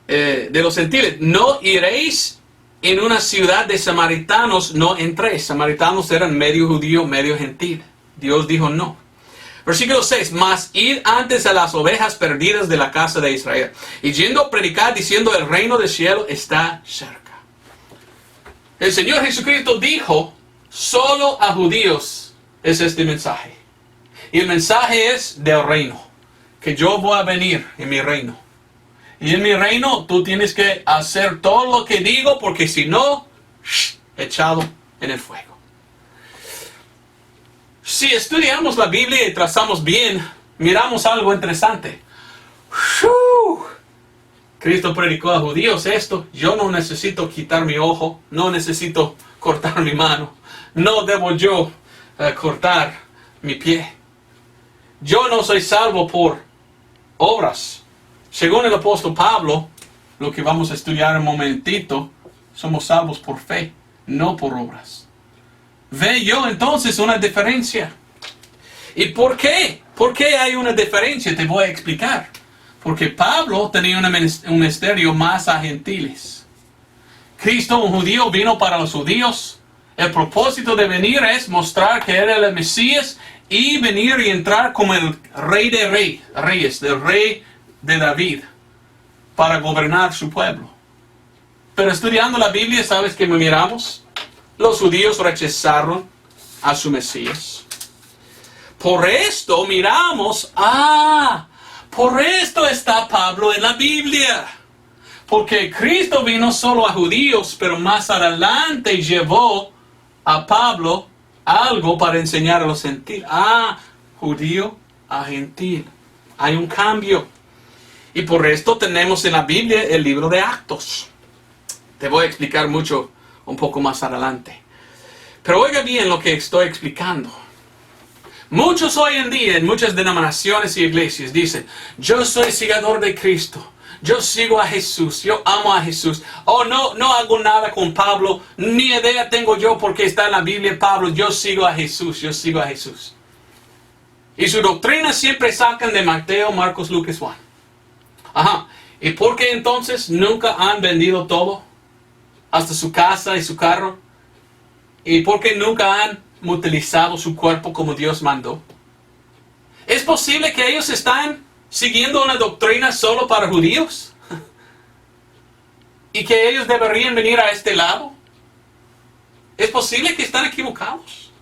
de los gentiles, no iréis en una ciudad de samaritanos no entré. Samaritanos eran medio judío, medio gentil. Dios dijo no. Versículo 6. Mas id antes a las ovejas perdidas de la casa de Israel, y yendo a predicar, diciendo, el reino del cielo está cerca. El Señor Jesucristo dijo, solo a judíos es este mensaje. Y el mensaje es del reino, que yo voy a venir en mi reino. Y en mi reino tú tienes que hacer todo lo que digo, porque si no, echado en el fuego. Si estudiamos la Biblia y trazamos bien, miramos algo interesante. Cristo predicó a judíos esto. Yo no necesito quitar mi ojo, no necesito cortar mi mano, no debo yo cortar mi pie. Yo no soy salvo por obras. Según el apóstol Pablo, lo que vamos a estudiar en un momentito, somos salvos por fe, no por obras. ¿Ve yo entonces una diferencia? ¿Y por qué? ¿Por qué hay una diferencia? Te voy a explicar. Porque Pablo tenía un ministerio más a gentiles. Cristo, un judío, vino para los judíos. El propósito de venir es mostrar que Él era el Mesías y venir y entrar como el rey de reyes, del rey de David, para gobernar su pueblo. Pero estudiando la Biblia, ¿sabes qué miramos? Los judíos rechazaron a su Mesías. Por esto miramos, por esto está Pablo en la Biblia. Porque Cristo vino solo a judíos, pero más adelante llevó a Pablo algo para enseñar a los gentiles. Judío a gentil. Hay un cambio. Y por esto tenemos en la Biblia el libro de Actos. Te voy a explicar un poco más adelante. Pero oiga bien lo que estoy explicando. Muchos hoy en día, en muchas denominaciones y iglesias, dicen, yo soy seguidor de Cristo. Yo sigo a Jesús, yo amo a Jesús. No hago nada con Pablo, ni idea tengo yo porque está en la Biblia Pablo. Yo sigo a Jesús, yo sigo a Jesús. Y su doctrina siempre sacan de Mateo, Marcos, Lucas, Juan. ¿Y por qué entonces nunca han vendido todo? Hasta su casa y su carro. ¿Y por qué nunca han utilizado su cuerpo como Dios mandó? ¿Es posible que ellos están siguiendo una doctrina solo para judíos? ¿Y que ellos deberían venir a este lado? ¿Es posible que están equivocados?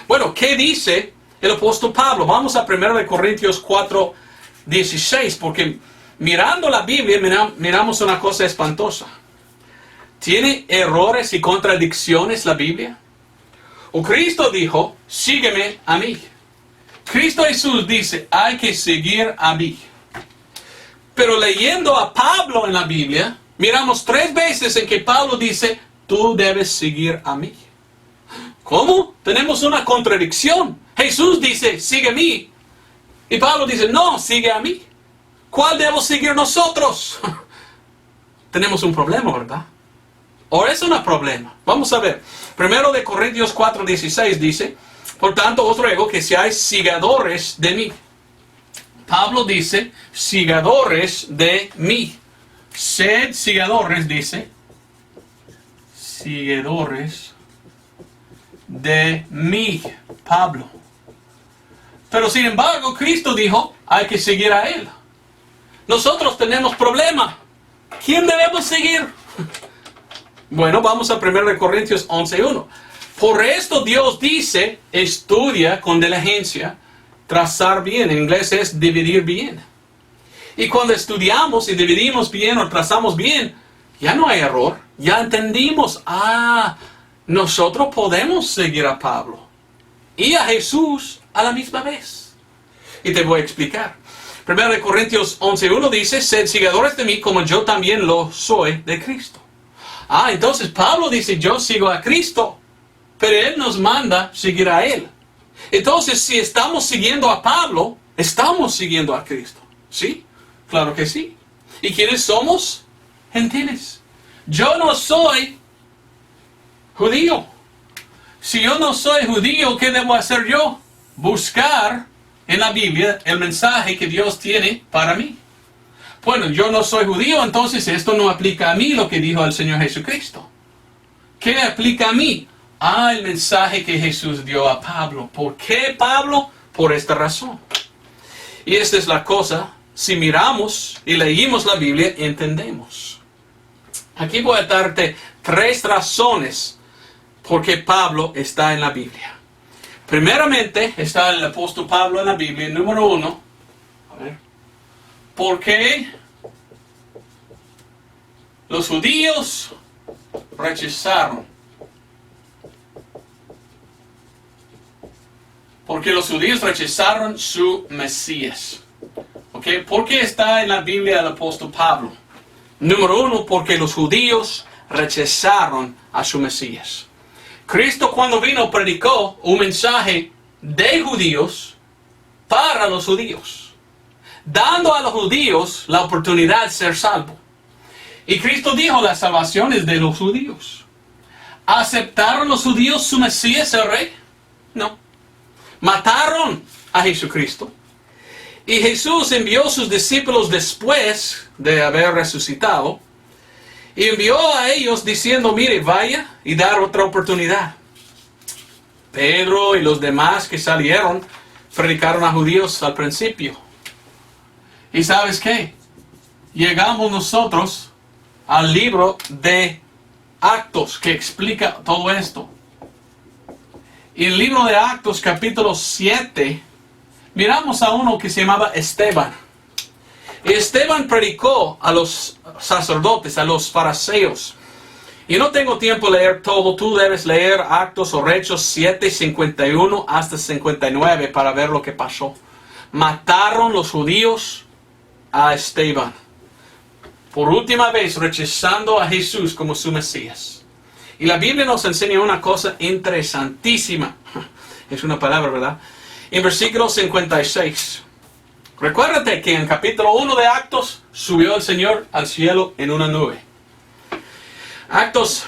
Bueno, ¿qué dice el apóstol Pablo? Vamos a 1 Corintios 4:16, porque mirando la Biblia miramos una cosa espantosa. ¿Tiene errores y contradicciones la Biblia? O Cristo dijo, sígueme a mí. Cristo Jesús dice, hay que seguir a mí. Pero leyendo a Pablo en la Biblia, miramos 3 veces en que Pablo dice, tú debes seguir a mí. ¿Cómo? Tenemos una contradicción. Jesús dice, sigue a mí. Y Pablo dice, no, sigue a mí. ¿Cuál debo seguir nosotros? Tenemos un problema, ¿verdad? ¿O es un problema? Vamos a ver. 1 Corintios 4:16 dice, por tanto os ruego que seáis sigadores de mí. Pablo dice, sigadores de mí. Sed sigadores, dice. Seguidores de mí, Pablo. Pero sin embargo, Cristo dijo, hay que seguir a Él. Nosotros tenemos problema. ¿Quién debemos seguir? Bueno, vamos a 1 Corintios 11:1. Por esto Dios dice, estudia con diligencia, trazar bien. En inglés es dividir bien. Y cuando estudiamos y dividimos bien o trazamos bien, ya no hay error. Ya entendimos, nosotros podemos seguir a Pablo y a Jesús a la misma vez. Y te voy a explicar. 1 Corintios 11:1 dice, sed seguidores de mí como yo también lo soy de Cristo. Entonces Pablo dice, yo sigo a Cristo, pero Él nos manda seguir a Él. Entonces, si estamos siguiendo a Pablo, estamos siguiendo a Cristo. ¿Sí? Claro que sí. ¿Y quiénes somos? Gentiles. Yo no soy judío. Si yo no soy judío, ¿qué debo hacer yo? Buscar en la Biblia el mensaje que Dios tiene para mí. Bueno, yo no soy judío, entonces esto no aplica a mí lo que dijo el Señor Jesucristo. ¿Qué aplica a mí? El mensaje que Jesús dio a Pablo. ¿Por qué Pablo? Por esta razón. Y esta es la cosa, si miramos y leímos la Biblia, entendemos. Aquí voy a darte 3 razones por qué Pablo está en la Biblia. Primeramente, está el apóstol Pablo en la Biblia. Número 1, ¿por qué los judíos rechazaron? Porque los judíos rechazaron su Mesías. ¿Okay? ¿Por qué está en la Biblia el apóstol Pablo? Número 1, porque los judíos rechazaron a su Mesías. Cristo cuando vino predicó un mensaje de judíos para los judíos, dando a los judíos la oportunidad de ser salvos. Y Cristo dijo, la salvación es de los judíos. ¿Aceptaron los judíos su Mesías, el Rey? No. Mataron a Jesucristo. Y Jesús envió a sus discípulos después de haber resucitado. Y envió a ellos diciendo, mire, vaya y dar otra oportunidad. Pedro y los demás que salieron predicaron a judíos al principio. ¿Y sabes qué? Llegamos nosotros al libro de Actos que explica todo esto. Y el libro de Actos capítulo 7, miramos a uno que se llamaba Esteban. Y Esteban predicó a los sacerdotes, a los fariseos. Y no tengo tiempo de leer todo. Tú debes leer Actos o Hechos 7, 51 hasta 59 para ver lo que pasó. Mataron los judíos a Esteban. Por última vez rechazando a Jesús como su Mesías. Y la Biblia nos enseña una cosa interesantísima. Es una palabra, ¿verdad? En versículo 56. Recuérdate que en capítulo 1 de Actos subió el Señor al cielo en una nube. Actos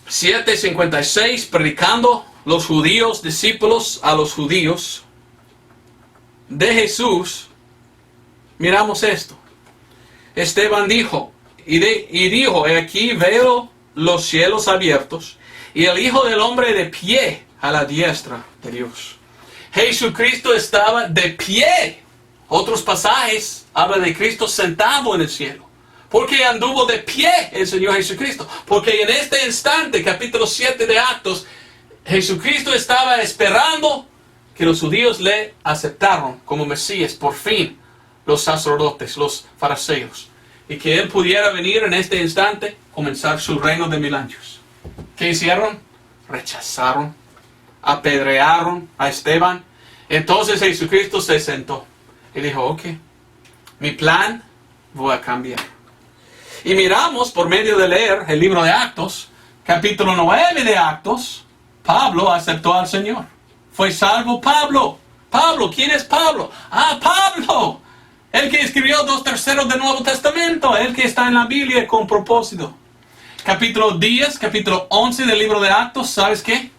7:56, predicando los judíos, discípulos a los judíos de Jesús. Miramos esto. Esteban dijo, dijo, he aquí veo los cielos abiertos y el Hijo del Hombre de pie a la diestra de Dios. Jesucristo estaba de pie. Otros pasajes hablan de Cristo sentado en el cielo. Porque anduvo de pie el Señor Jesucristo. Porque en este instante, capítulo 7 de Actos, Jesucristo estaba esperando que los judíos le aceptaron como Mesías, por fin, los sacerdotes, los fariseos. Y que Él pudiera venir en este instante, comenzar su reino de 1000 años. ¿Qué hicieron? Rechazaron, apedrearon a Esteban. Entonces Jesucristo se sentó y dijo, ok, mi plan voy a cambiar. Y miramos por medio de leer el libro de Actos, capítulo 9 de Actos, Pablo aceptó al Señor. Fue salvo Pablo. Pablo, ¿quién es Pablo? Pablo, el que escribió 2/3 del Nuevo Testamento, el que está en la Biblia con propósito. Capítulo 10, capítulo 11 del libro de Actos, ¿sabes qué?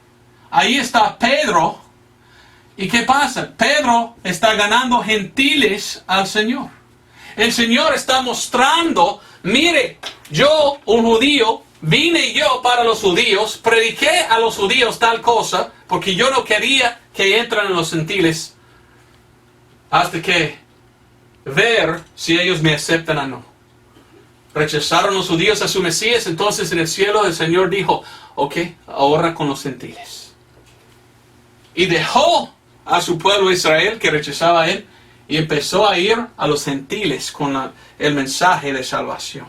Ahí está Pedro. ¿Y qué pasa? Pedro está ganando gentiles al Señor. El Señor está mostrando, mire, yo, un judío, vine yo para los judíos, prediqué a los judíos tal cosa, porque yo no quería que entran los gentiles hasta que ver si ellos me aceptan o no. Rechazaron los judíos a su Mesías, entonces en el cielo el Señor dijo, ok, ahora con los gentiles. Y dejó a su pueblo Israel que rechazaba a Él y empezó a ir a los gentiles con el mensaje de salvación.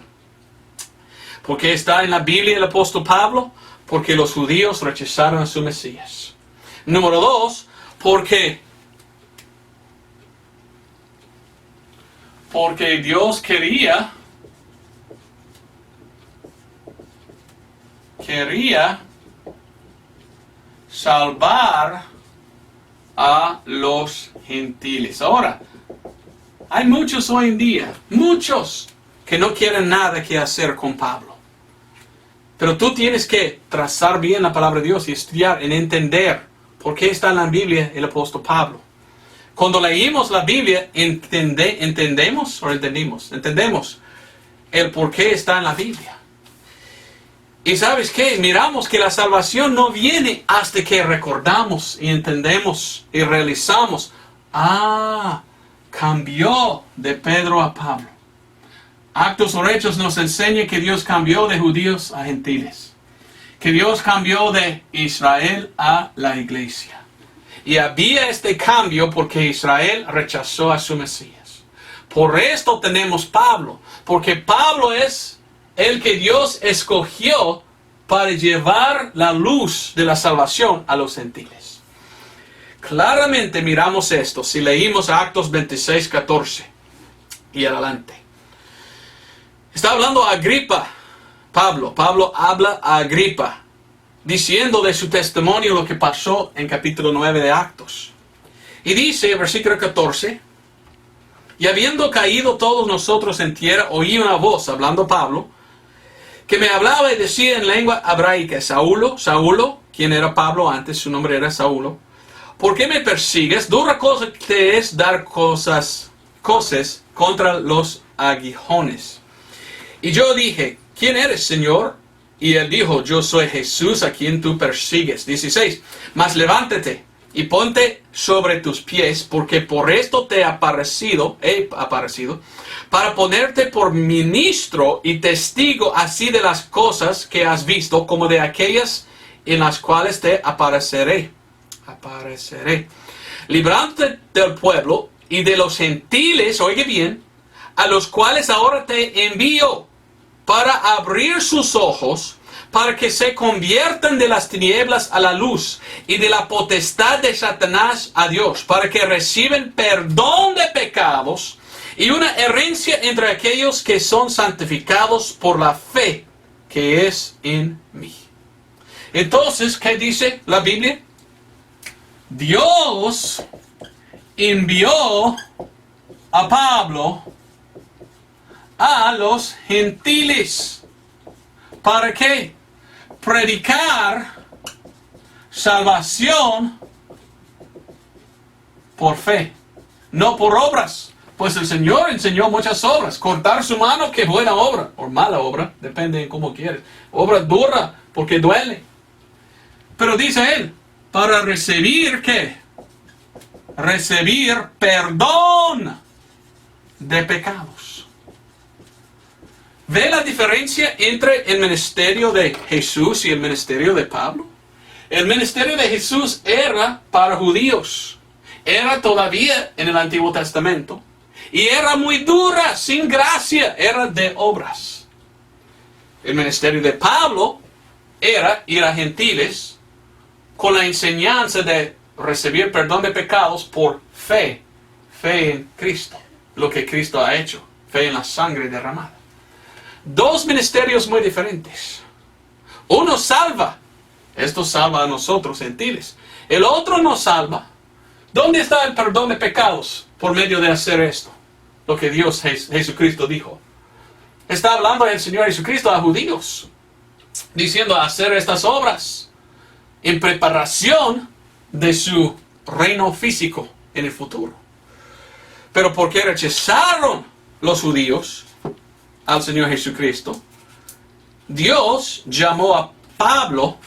¿Por qué está en la Biblia el apóstol Pablo? Porque los judíos rechazaron a su Mesías. Número 2, porque Dios quería salvar a los gentiles. Ahora, hay muchos hoy en día, muchos que no quieren nada que hacer con Pablo. Pero tú tienes que trazar bien la palabra de Dios y estudiar en entender por qué está en la Biblia el apóstol Pablo. Cuando leímos la Biblia, entendemos el por qué está en la Biblia. Y ¿sabes qué? Miramos que la salvación no viene hasta que recordamos y entendemos y realizamos. Cambió de Pedro a Pablo. Actos o Hechos nos enseña que Dios cambió de judíos a gentiles. Que Dios cambió de Israel a la iglesia. Y había este cambio porque Israel rechazó a su Mesías. Por esto tenemos Pablo. Porque Pablo es el que Dios escogió para llevar la luz de la salvación a los gentiles. Claramente miramos esto si leímos Actos 26, 14 y adelante. Está hablando a Agripa, Pablo habla a Agripa, diciendo de su testimonio lo que pasó en capítulo 9 de Actos. Y dice, versículo 14, y habiendo caído todos nosotros en tierra, oí una voz, hablando Pablo, que me hablaba y decía en lengua hebraica, Saulo, Saulo, quien era Pablo antes, su nombre era Saulo, ¿por qué me persigues? Dura cosa te es dar cosas contra los aguijones. Y yo dije, ¿quién eres, Señor? Y él dijo, yo soy Jesús a quien tú persigues. 16, mas levántate y ponte sobre tus pies, porque por esto he aparecido, para ponerte por ministro y testigo así de las cosas que has visto, como de aquellas en las cuales te apareceré, librándote del pueblo y de los gentiles, oye bien, a los cuales ahora te envío, para abrir sus ojos, para que se conviertan de las tinieblas a la luz y de la potestad de Satanás a Dios, para que reciban perdón de pecados y una herencia entre aquellos que son santificados por la fe que es en mí. Entonces, ¿qué dice la Biblia? Dios envió a Pablo a los gentiles. ¿Para qué? Predicar salvación por fe, no por obras. Pues el Señor enseñó muchas obras. Cortar su mano, qué buena obra, o mala obra, depende de cómo quieres. Obra dura, porque duele. Pero dice él, para recibir ¿qué? Recibir perdón de pecados. ¿Ve la diferencia entre el ministerio de Jesús y el ministerio de Pablo? El ministerio de Jesús era para judíos. Era todavía en el Antiguo Testamento. Y era muy dura, sin gracia, era de obras. El ministerio de Pablo era ir a gentiles con la enseñanza de recibir perdón de pecados por fe. Fe en Cristo, lo que Cristo ha hecho. Fe en la sangre derramada. Dos ministerios muy diferentes. Uno salva. Esto salva a nosotros, gentiles. El otro nos salva. ¿Dónde está el perdón de pecados por medio de hacer esto? Lo que Dios, Jesucristo dijo. Está hablando el Señor Jesucristo a judíos, diciendo hacer estas obras en preparación de su reino físico en el futuro. Pero porque rechazaron los judíos al Señor Jesucristo, Dios llamó a Pablo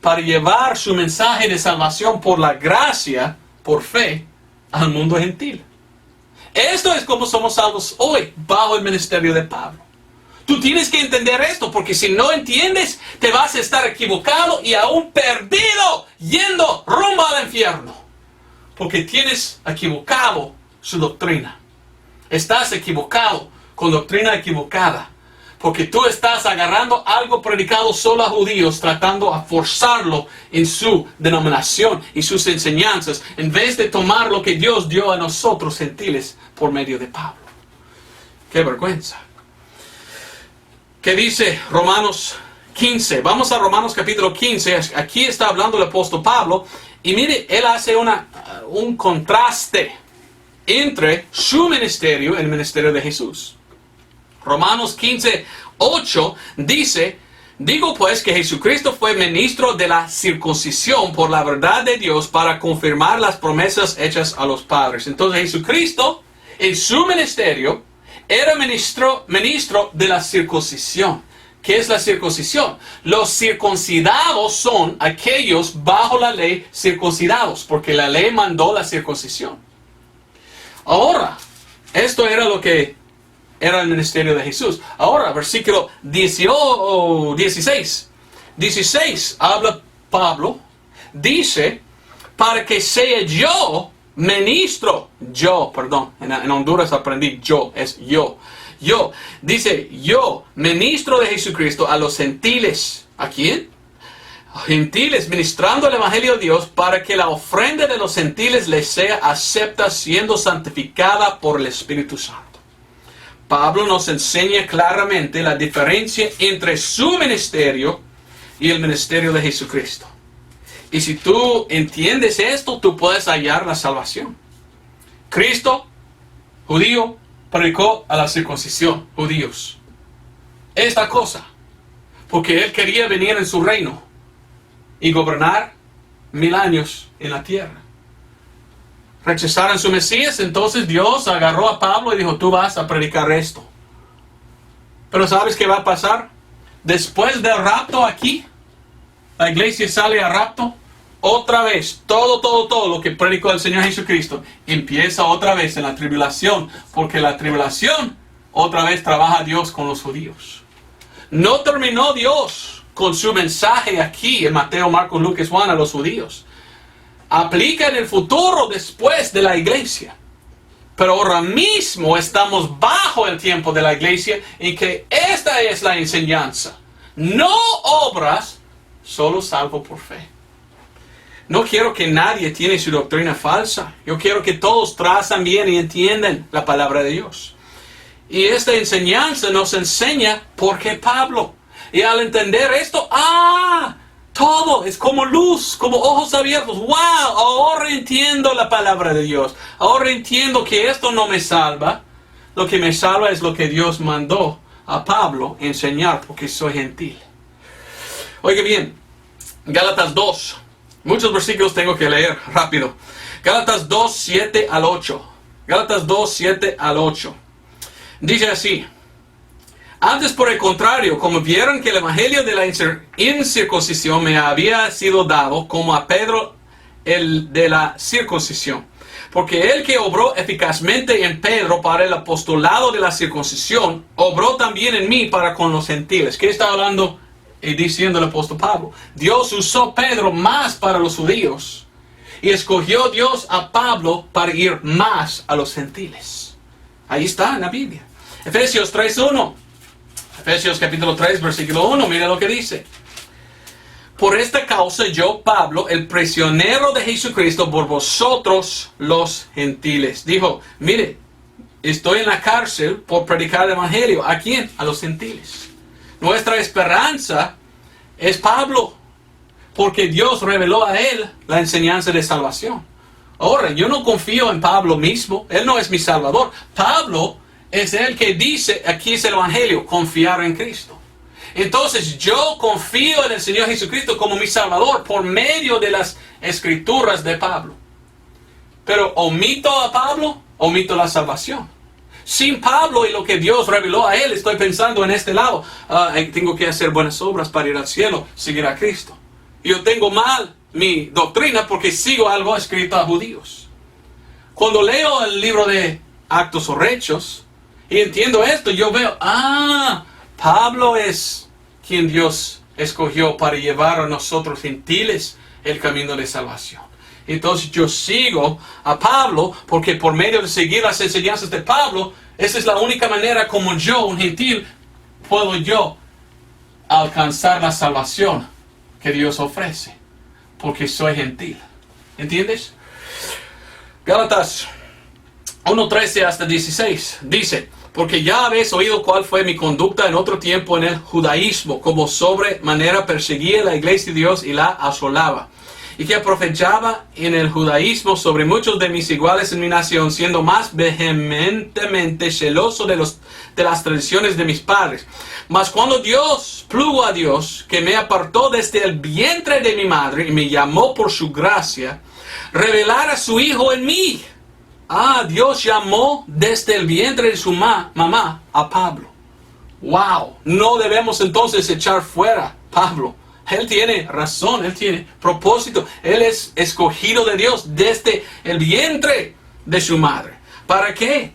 para llevar su mensaje de salvación por la gracia, por fe, al mundo gentil. Esto es como somos salvos hoy, bajo el ministerio de Pablo. Tú tienes que entender esto, porque si no entiendes, te vas a estar equivocado y aún perdido, yendo rumbo al infierno. Porque tienes equivocado su doctrina. Estás equivocado con doctrina equivocada. Porque tú estás agarrando algo predicado solo a judíos, tratando a forzarlo en su denominación y sus enseñanzas, en vez de tomar lo que Dios dio a nosotros gentiles por medio de Pablo. ¡Qué vergüenza! ¿Qué dice Romanos 15? Vamos a Romanos capítulo 15. Aquí está hablando el apóstol Pablo. Y mire, él hace un contraste entre su ministerio y el ministerio de Jesús. Romanos 15, 8 dice, digo pues que Jesucristo fue ministro de la circuncisión por la verdad de Dios para confirmar las promesas hechas a los padres. Entonces Jesucristo en su ministerio era ministro de la circuncisión. ¿Qué es la circuncisión? Los circuncidados son aquellos bajo la ley circuncidados, porque la ley mandó la circuncisión. Ahora, esto era lo que era el ministerio de Jesús. Ahora, versículo 16. 16 habla Pablo, dice, para que sea yo ministro. En Honduras aprendí es yo. Dice, yo, ministro de Jesucristo a los gentiles. ¿A quién? Gentiles, ministrando el evangelio de Dios para que la ofrenda de los gentiles les sea acepta siendo santificada por el Espíritu Santo. Pablo nos enseña claramente la diferencia entre su ministerio y el ministerio de Jesucristo. Y si tú entiendes esto, tú puedes hallar la salvación. Cristo, judío, predicó a la circuncisión, judíos. Esta cosa, porque él quería venir en su reino y gobernar 1000 años en la tierra. Rechazaron su Mesías, entonces Dios agarró a Pablo y dijo, tú vas a predicar esto. Pero ¿sabes qué va a pasar? Después del rapto aquí, la iglesia sale a rapto, otra vez, todo lo que predicó el Señor Jesucristo, empieza otra vez en la tribulación, porque la tribulación, otra vez trabaja Dios con los judíos. No terminó Dios con su mensaje aquí en Mateo, Marcos, Lucas, Juan a los judíos. Aplica en el futuro después de la iglesia. Pero ahora mismo estamos bajo el tiempo de la iglesia en que esta es la enseñanza. No obras, solo salvo por fe. No quiero que nadie tiene su doctrina falsa. Yo quiero que todos trazan bien y entiendan la palabra de Dios. Y esta enseñanza nos enseña por qué Pablo. Y al entender esto, todo es como luz, como ojos abiertos. ¡Wow! Ahora entiendo la palabra de Dios. Ahora entiendo que esto no me salva. Lo que me salva es lo que Dios mandó a Pablo enseñar, porque soy gentil. Oiga bien, Gálatas 2. Muchos versículos tengo que leer rápido. Gálatas 2, 7 al 8. Gálatas 2, 7 al 8. Dice así. Antes, por el contrario, como vieron que el evangelio de la incircuncisión me había sido dado, como a Pedro el de la circuncisión. Porque el que obró eficazmente en Pedro para el apostolado de la circuncisión, obró también en mí para con los gentiles. ¿Qué está hablando y diciendo el apóstol Pablo? Dios usó Pedro más para los judíos. Y escogió Dios a Pablo para ir más a los gentiles. Ahí está en la Biblia. Efesios 3:1. Efesios capítulo 3, versículo 1. Mira lo que dice. Por esta causa yo, Pablo, el prisionero de Jesucristo, por vosotros los gentiles. Dijo, mire, estoy en la cárcel por predicar el evangelio. ¿A quién? A los gentiles. Nuestra esperanza es Pablo, porque Dios reveló a él la enseñanza de salvación. Ahora, yo no confío en Pablo mismo, él no es mi salvador. Pablo es el que dice, aquí es el evangelio, confiar en Cristo. Entonces yo confío en el Señor Jesucristo como mi salvador por medio de las escrituras de Pablo. Pero omito a Pablo, omito la salvación. Sin Pablo y lo que Dios reveló a él, estoy pensando en este lado. Tengo que hacer buenas obras para ir al cielo, seguir a Cristo. Yo tengo mal mi doctrina porque sigo algo escrito a judíos. Cuando leo el libro de Actos o Hechos y entiendo esto, yo veo, Pablo es quien Dios escogió para llevar a nosotros gentiles el camino de salvación. Entonces yo sigo a Pablo porque por medio de seguir las enseñanzas de Pablo, esa es la única manera como yo, un gentil, puedo yo alcanzar la salvación que Dios ofrece. Porque soy gentil. ¿Entiendes? Gálatas 1:13 hasta 16 dice, porque ya habéis oído cuál fue mi conducta en otro tiempo en el judaísmo, como sobremanera perseguía la iglesia de Dios y la asolaba. Y que aprovechaba en el judaísmo sobre muchos de mis iguales en mi nación, siendo más vehementemente celoso de las tradiciones de mis padres. Mas cuando plugo a Dios, que me apartó desde el vientre de mi madre y me llamó por su gracia, revelar a su Hijo en mí. Dios llamó desde el vientre de su mamá a Pablo. Wow, no debemos entonces echar fuera Pablo. Él tiene razón, él tiene propósito. Él es escogido de Dios desde el vientre de su madre. ¿Para qué?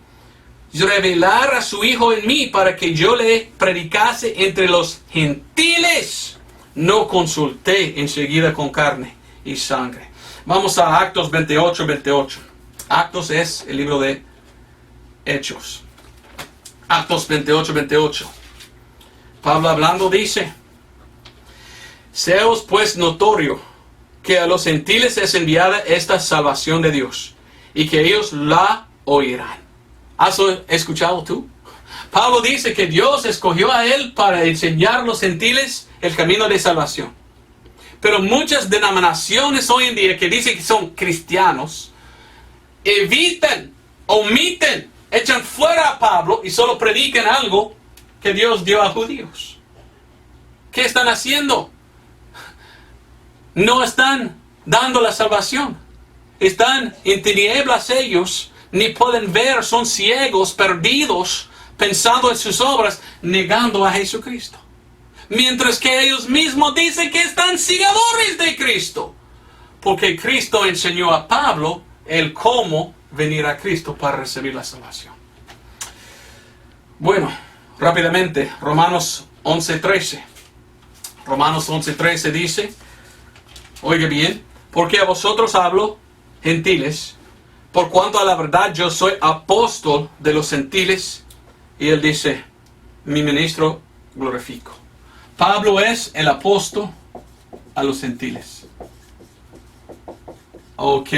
Revelar a su Hijo en mí para que yo le predicase entre los gentiles. No consulté enseguida con carne y sangre. Vamos a Actos 28. Actos es el libro de Hechos. Actos 28. Pablo hablando dice: seos pues notorio que a los gentiles es enviada esta salvación de Dios, y que ellos la oirán. ¿Has escuchado tú? Pablo dice que Dios escogió a él para enseñar a los gentiles el camino de salvación. Pero muchas denominaciones hoy en día que dicen que son cristianos, evitan, omiten, echan fuera a Pablo y solo predican algo que Dios dio a judíos. ¿Qué están haciendo? No están dando la salvación. Están en tinieblas ellos, ni pueden ver, son ciegos, perdidos, pensando en sus obras, negando a Jesucristo. Mientras que ellos mismos dicen que están seguidores de Cristo. Porque Cristo enseñó a Pablo el cómo venir a Cristo para recibir la salvación. Bueno, rápidamente, Romanos 11:13. Romanos 11:13 dice, oiga bien, porque a vosotros hablo, gentiles, por cuanto a la verdad yo soy apóstol de los gentiles. Y él dice, mi ministro glorifico. Pablo es el apóstol a los gentiles. Ok.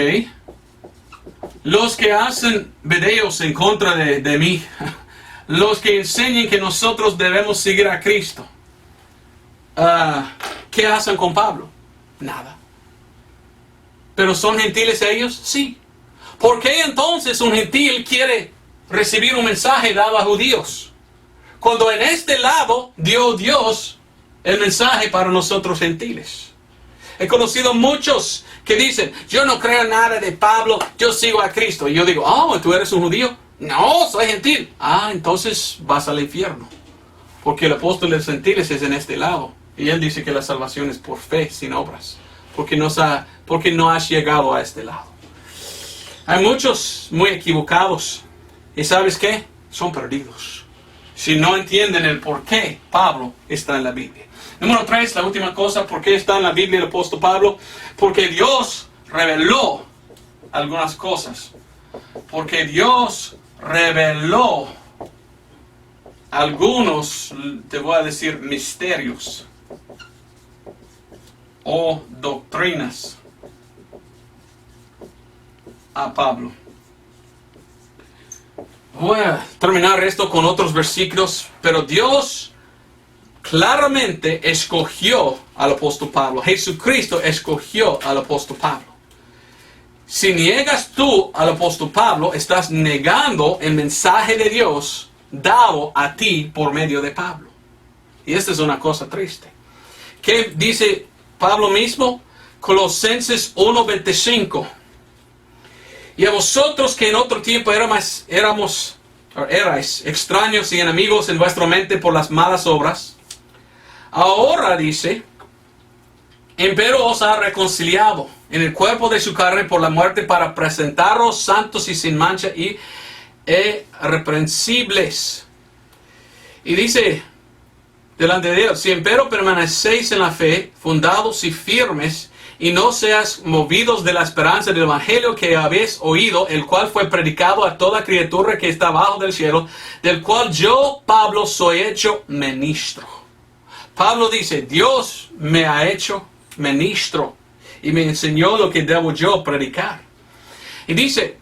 Los que hacen videos en contra de mí, los que enseñan que nosotros debemos seguir a Cristo, ¿qué hacen con Pablo? Nada. ¿Pero son gentiles ellos? Sí. ¿Por qué entonces un gentil quiere recibir un mensaje dado a judíos, cuando en este lado dio Dios el mensaje para nosotros gentiles? He conocido muchos que dicen, yo no creo nada de Pablo, yo sigo a Cristo. Y yo digo, oh, ¿tú eres un judío? No, soy gentil. Ah, entonces vas al infierno. Porque el apóstol de los gentiles es en este lado. Y él dice que la salvación es por fe, sin obras. Porque no has llegado a este lado. Hay muchos muy equivocados. ¿Y sabes qué? Son perdidos. Si no entienden el por qué Pablo está en la Biblia. Número 3, la última cosa, ¿por qué está en la Biblia el apóstol Pablo? Porque Dios reveló algunas cosas. Porque Dios reveló algunos, te voy a decir, misterios o doctrinas a Pablo. Voy a terminar esto con otros versículos, pero Dios claramente escogió al apóstol Pablo. Jesucristo escogió al apóstol Pablo. Si niegas tú al apóstol Pablo, estás negando el mensaje de Dios dado a ti por medio de Pablo. Y esta es una cosa triste. ¿Qué dice Pablo mismo? Colosenses 1:25. Y a vosotros que en otro tiempo erais extraños y enemigos en vuestra mente por las malas obras, ahora dice, empero os ha reconciliado en el cuerpo de su carne por la muerte para presentaros santos y sin mancha y irreprensibles. Y dice, delante de Dios, si empero permanecéis en la fe, fundados y firmes, y no seas movidos de la esperanza del evangelio que habéis oído, el cual fue predicado a toda criatura que está abajo del cielo, del cual yo, Pablo, soy hecho ministro. Pablo dice, Dios me ha hecho ministro y me enseñó lo que debo yo predicar. Y dice,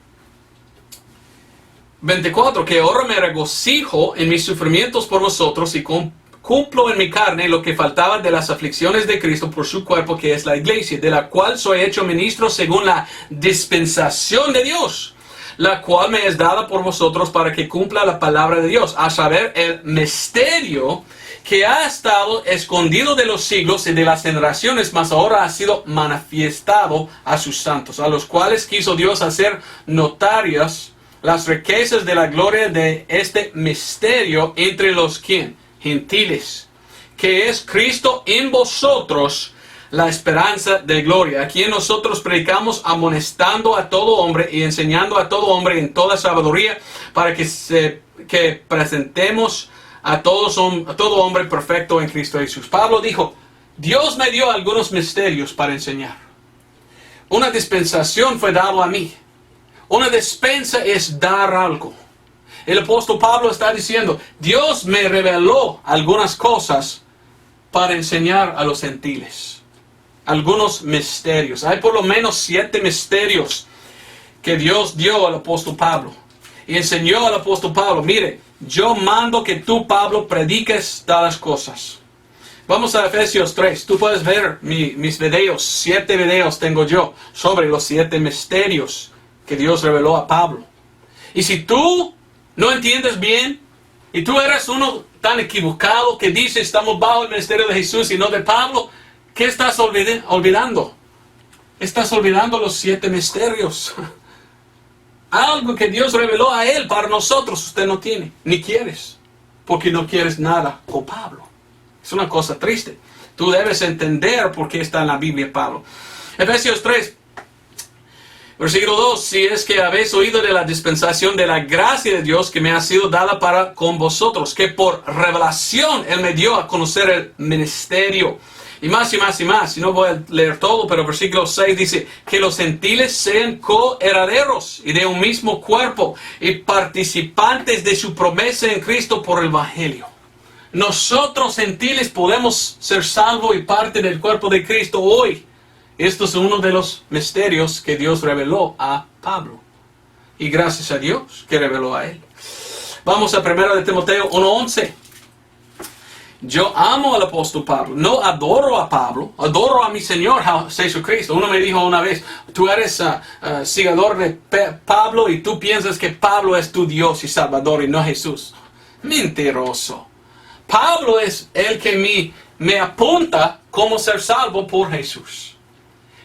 24, que ahora me regocijo en mis sufrimientos por vosotros y cumplo en mi carne lo que faltaba de las aflicciones de Cristo por su cuerpo, que es la iglesia, de la cual soy hecho ministro según la dispensación de Dios, la cual me es dada por vosotros para que cumpla la palabra de Dios, a saber, el misterio que ha estado escondido de los siglos y de las generaciones, mas ahora ha sido manifestado a sus santos, a los cuales quiso Dios hacer notarias las riquezas de la gloria de este misterio entre los ¿quién? gentiles, que es Cristo en vosotros, la esperanza de gloria, a quien nosotros predicamos amonestando a todo hombre y enseñando a todo hombre en toda sabiduría, para que presentemos a todo hombre perfecto en Cristo Jesús. Pablo dijo, Dios me dio algunos misterios para enseñar. Una dispensación fue dado a mí. Una despensa es dar algo. El apóstol Pablo está diciendo, Dios me reveló algunas cosas para enseñar a los gentiles. Algunos misterios. Hay por lo menos 7 misterios que Dios dio al apóstol Pablo. Y enseñó al apóstol Pablo, mire, yo mando que tú, Pablo, prediques tales cosas. Vamos a Efesios 3. Tú puedes ver mis videos. 7 videos tengo yo sobre los 7 misterios que Dios reveló a Pablo. Y si tú no entiendes bien, y tú eres uno tan equivocado que dice estamos bajo el ministerio de Jesús y no de Pablo, ¿qué estás olvidando? Estás olvidando los 7 misterios. Algo que Dios reveló a él para nosotros, usted no tiene, ni quieres, porque no quieres nada con Pablo. Es una cosa triste. Tú debes entender por qué está en la Biblia Pablo. Efesios 3, versículo 2. Si es que habéis oído de la dispensación de la gracia de Dios que me ha sido dada para con vosotros, que por revelación Él me dio a conocer el ministerio. Y más y más y más. Y no voy a leer todo, pero versículo 6 dice, que los gentiles sean coherederos y de un mismo cuerpo y participantes de su promesa en Cristo por el Evangelio. Nosotros gentiles podemos ser salvos y parte del cuerpo de Cristo hoy. Esto es uno de los misterios que Dios reveló a Pablo. Y gracias a Dios que reveló a él. Vamos a 1 de Timoteo 1:11. Yo amo al apóstol Pablo. No adoro a Pablo. Adoro a mi Señor Jesucristo. Uno me dijo una vez, tú eres seguidor de Pablo y tú piensas que Pablo es tu Dios y Salvador y no Jesús. Mentiroso. Pablo es el que me apunta cómo ser salvo por Jesús.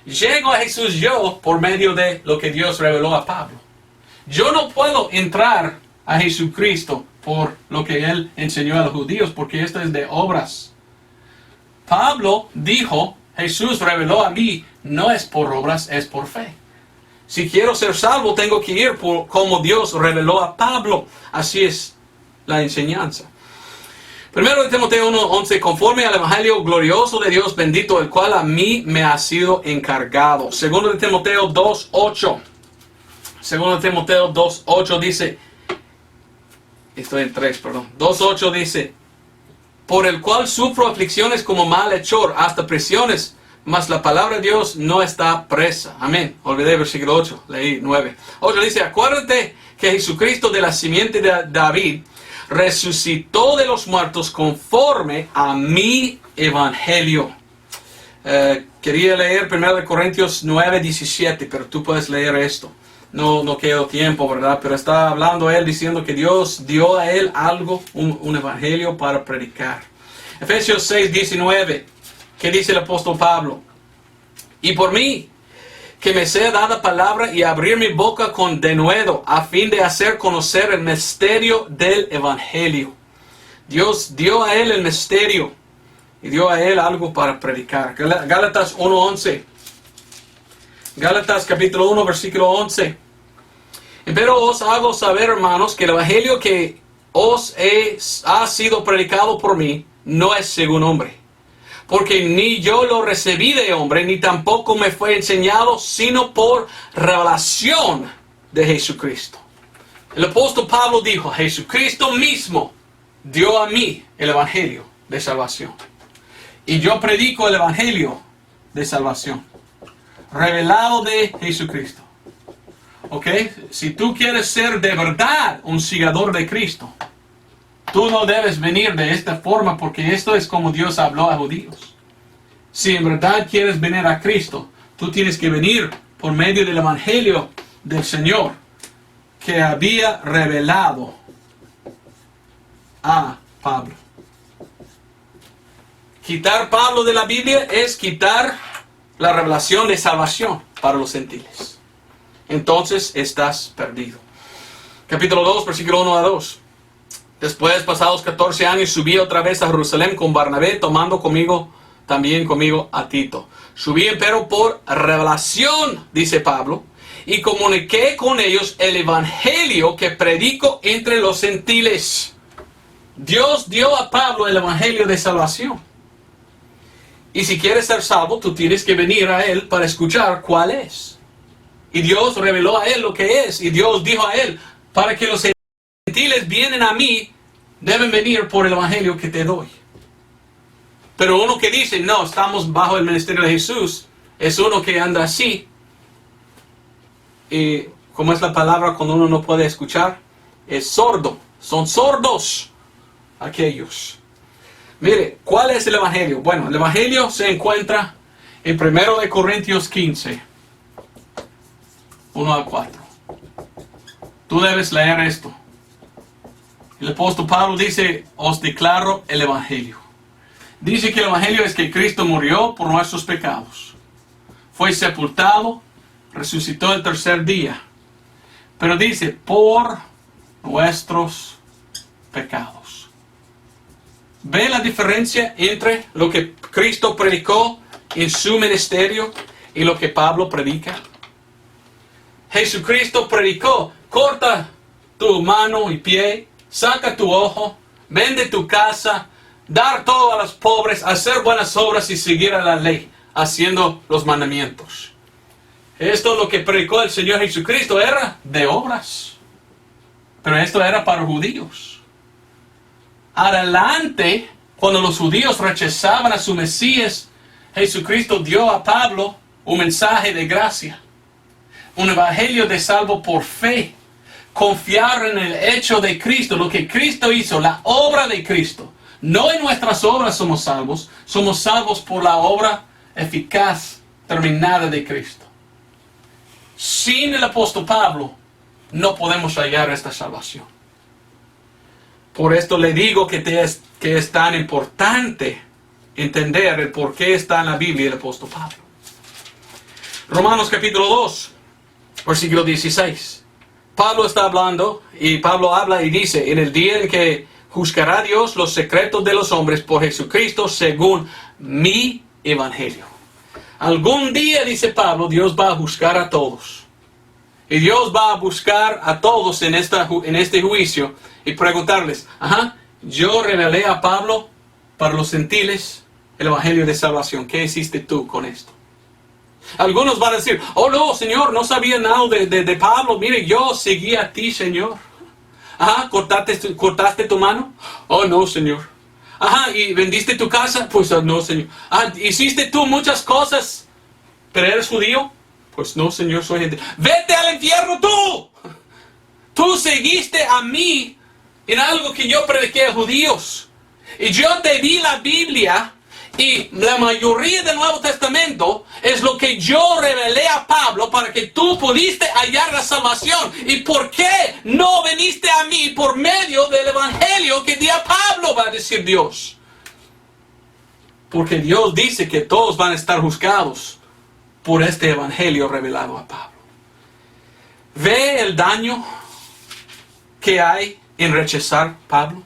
Llego a Jesús yo por medio de lo que Dios reveló a Pablo. Yo no puedo entrar a Jesucristo por lo que Él enseñó a los judíos, porque esto es de obras. Pablo dijo, Jesús reveló a mí, no es por obras, es por fe. Si quiero ser salvo, tengo que ir por como Dios reveló a Pablo. Así es la enseñanza. 1 de Timoteo 1:11, conforme al Evangelio glorioso de Dios bendito, el cual a mí me ha sido encargado. 2 de Timoteo 2:8. 2 de Timoteo 2:8 dice, estoy en 3, perdón. 2:8 dice, por el cual sufro aflicciones como malhechor, hasta prisiones, mas la palabra de Dios no está presa. Amén. Olvidé el versículo 8, leí 9. 8 dice, acuérdate que Jesucristo de la simiente de David resucitó de los muertos conforme a mi evangelio. Quería leer 1 Corintios 9:17, pero tú puedes leer esto. No quedó tiempo, ¿verdad? Pero está hablando él diciendo que Dios dio a él algo, un evangelio para predicar. Efesios 6:19, ¿qué dice el apóstol Pablo? Y por mí, que me sea dada palabra y abrir mi boca con denuedo, a fin de hacer conocer el misterio del evangelio. Dios dio a él el misterio y dio a él algo para predicar. Gálatas 1:11. Gálatas capítulo 1, versículo 11. Pero os hago saber, hermanos, que el evangelio que ha sido predicado por mí no es según hombre. Porque ni yo lo recibí de hombre, ni tampoco me fue enseñado, sino por revelación de Jesucristo. El apóstol Pablo dijo, Jesucristo mismo dio a mí el evangelio de salvación. Y yo predico el evangelio de salvación, revelado de Jesucristo. ¿Ok? Si tú quieres ser de verdad un seguidor de Cristo, tú no debes venir de esta forma, porque esto es como Dios habló a judíos. Si en verdad quieres venir a Cristo, tú tienes que venir por medio del evangelio del Señor que había revelado a Pablo. Quitar Pablo de la Biblia es quitar la revelación de salvación para los gentiles. Entonces estás perdido. Capítulo 2, versículo 1 a 2. Después, pasados 14 años, subí otra vez a Jerusalén con Barnabé, tomando también conmigo a Tito. Subí, pero por revelación, dice Pablo, y comuniqué con ellos el evangelio que predico entre los gentiles. Dios dio a Pablo el evangelio de salvación. Y si quieres ser salvo, tú tienes que venir a él para escuchar cuál es. Y Dios reveló a él lo que es. Y Dios dijo a él, para que los gentiles vienen a mí, deben venir por el evangelio que te doy. Pero uno que dice, no, estamos bajo el ministerio de Jesús, es uno que anda así. Y como es la palabra cuando uno no puede escuchar, es sordo. Son sordos aquellos. Mire, ¿cuál es el evangelio? Bueno, el evangelio se encuentra en 1 Corintios 15, 1 al 4. Tú debes leer esto. El apóstol Pablo dice, os declaro el evangelio. Dice que el evangelio es que Cristo murió por nuestros pecados. Fue sepultado, resucitó el tercer día. Pero dice, por nuestros pecados. ¿Ve la diferencia entre lo que Cristo predicó en su ministerio y lo que Pablo predica? Jesucristo predicó, corta tu mano y pie, saca tu ojo, vende tu casa, dar todo a los pobres, hacer buenas obras y seguir a la ley, haciendo los mandamientos. Esto lo que predicó el Señor Jesucristo era de obras. Pero esto era para judíos. Adelante, cuando los judíos rechazaban a su Mesías, Jesucristo dio a Pablo un mensaje de gracia. Un evangelio de salvo por fe. Confiar en el hecho de Cristo, lo que Cristo hizo, la obra de Cristo. No en nuestras obras somos salvos por la obra eficaz, terminada de Cristo. Sin el apóstol Pablo, no podemos hallar esta salvación. Por esto le digo que es tan importante entender el por qué está en la Biblia el apóstol Pablo. Romanos capítulo 2, versículo 16. Pablo está hablando, y Pablo habla y dice, en el día en que juzgará Dios los secretos de los hombres por Jesucristo según mi evangelio. Algún día, dice Pablo, Dios va a juzgar a todos. Y Dios va a buscar a todos en este juicio y preguntarles, yo revelé a Pablo para los gentiles el evangelio de salvación. ¿Qué hiciste tú con esto? Algunos van a decir, oh no, Señor, no sabía nada de Pablo. Mire, yo seguí a ti, Señor. ¿Cortaste tu mano? Oh no, Señor. ¿Y vendiste tu casa? Pues no, Señor. ¿Hiciste tú muchas cosas, pero eres judío? Pues no, Señor, soy gente. ¡Vete al infierno tú! Tú seguiste a mí en algo que yo prediqué a judíos. Y yo te di la Biblia, y la mayoría del Nuevo Testamento es lo que yo revelé a Pablo para que tú pudiste hallar la salvación. ¿Y por qué no viniste a mí por medio del evangelio que di a Pablo? Va a decir Dios. Porque Dios dice que todos van a estar juzgados por este evangelio revelado a Pablo. ¿Ve el daño que hay en rechazar a Pablo?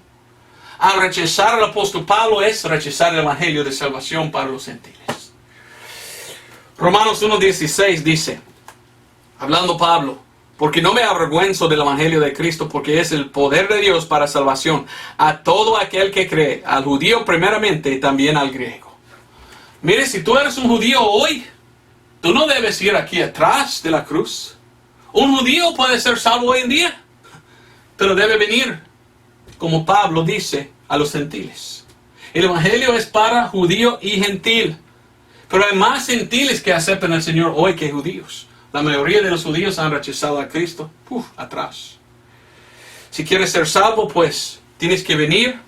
Al rechazar al apóstol Pablo es rechazar el evangelio de salvación para los gentiles. Romanos 1:16 dice, hablando Pablo, porque no me avergüenzo del evangelio de Cristo, porque es el poder de Dios para salvación a todo aquel que cree, al judío primeramente y también al griego. Mire, si tú eres un judío hoy, tú no debes ir aquí atrás de la cruz. Un judío puede ser salvo hoy en día, pero debe venir, como Pablo dice, a los gentiles. El evangelio es para judío y gentil. Pero hay más gentiles que aceptan al Señor hoy que judíos. La mayoría de los judíos han rechazado a Cristo. Atrás. Si quieres ser salvo, pues tienes que venir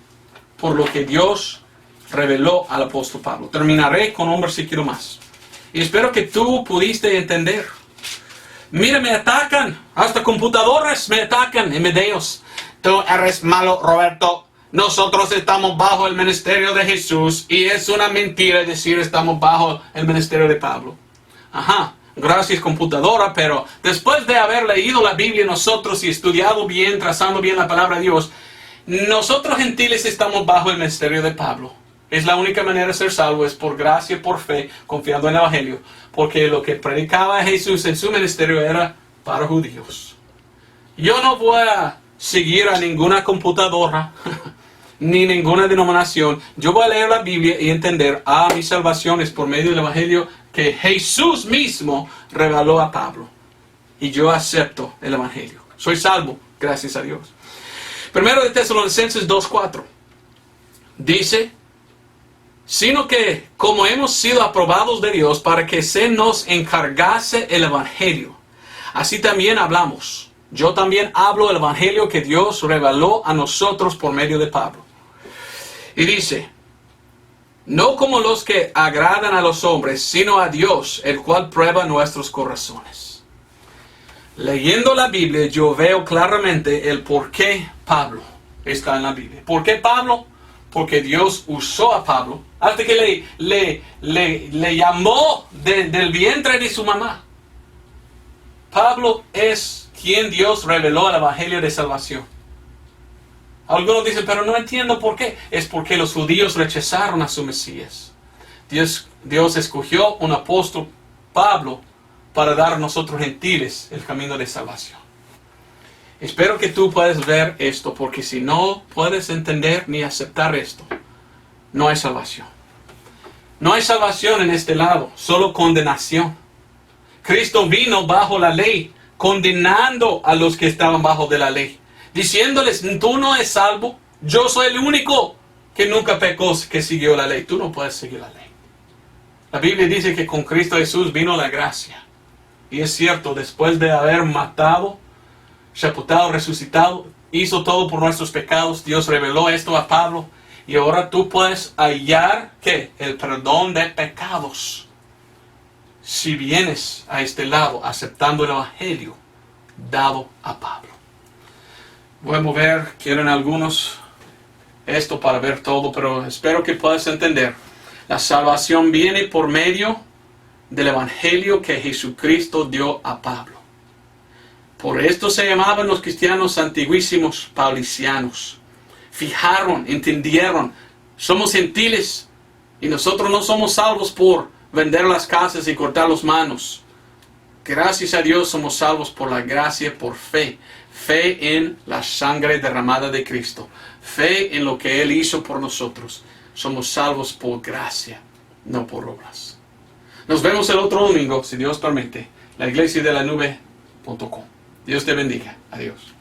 por lo que Dios reveló al apóstol Pablo. Terminaré con un versículo más. Y espero que tú pudiste entender. Mira, me atacan. Hasta computadoras me atacan en videos. Tú eres malo, Roberto. Nosotros estamos bajo el ministerio de Jesús. Y es una mentira decir estamos bajo el ministerio de Pablo. Gracias computadora, pero después de haber leído la Biblia nosotros y estudiado bien, trazando bien la palabra de Dios, nosotros gentiles estamos bajo el ministerio de Pablo. Es la única manera de ser salvo, es por gracia, por fe, confiando en el Evangelio. Porque lo que predicaba Jesús en su ministerio era para judíos. Yo no voy a seguir a ninguna computadora, ni ninguna denominación. Yo voy a leer la Biblia y entender, mi salvación es por medio del Evangelio que Jesús mismo reveló a Pablo. Y yo acepto el Evangelio. Soy salvo, gracias a Dios. Primero de Tesalonicenses 2:4. Dice, sino que como hemos sido aprobados de Dios para que se nos encargase el Evangelio, así también hablamos. Yo también hablo el Evangelio que Dios reveló a nosotros por medio de Pablo. Y dice, no como los que agradan a los hombres, sino a Dios, el cual prueba nuestros corazones. Leyendo la Biblia, yo veo claramente el por qué Pablo está en la Biblia. ¿Por qué Pablo? Porque Dios usó a Pablo hasta que le llamó del vientre de su mamá. Pablo es quien Dios reveló el Evangelio de salvación. Algunos dicen, pero no entiendo por qué. Es porque los judíos rechazaron a su Mesías. Dios escogió un apóstol, Pablo, para dar a nosotros gentiles el camino de salvación. Espero que tú puedas ver esto, porque si no puedes entender ni aceptar esto, no hay salvación. No hay salvación en este lado, solo condenación. Cristo vino bajo la ley, condenando a los que estaban bajo de la ley, diciéndoles, tú no eres salvo, yo soy el único que nunca pecó, que siguió la ley. Tú no puedes seguir la ley. La Biblia dice que con Cristo Jesús vino la gracia. Y es cierto, después de haber matado, sepultado, resucitado, hizo todo por nuestros pecados. Dios reveló esto a Pablo. Y ahora tú puedes hallar, ¿qué? El perdón de pecados. Si vienes a este lado, aceptando el Evangelio dado a Pablo. Voy a mover, quieren algunos, esto para ver todo, pero espero que puedas entender. La salvación viene por medio del Evangelio que Jesucristo dio a Pablo. Por esto se llamaban los cristianos antiguísimos paulicianos. Fijaron, entendieron, somos gentiles y nosotros no somos salvos por vender las casas y cortar las manos. Gracias a Dios somos salvos por la gracia, por fe. Fe en la sangre derramada de Cristo. Fe en lo que Él hizo por nosotros. Somos salvos por gracia, no por obras. Nos vemos el otro domingo, si Dios permite. La iglesiadelanube.com. Dios te bendiga. Adiós.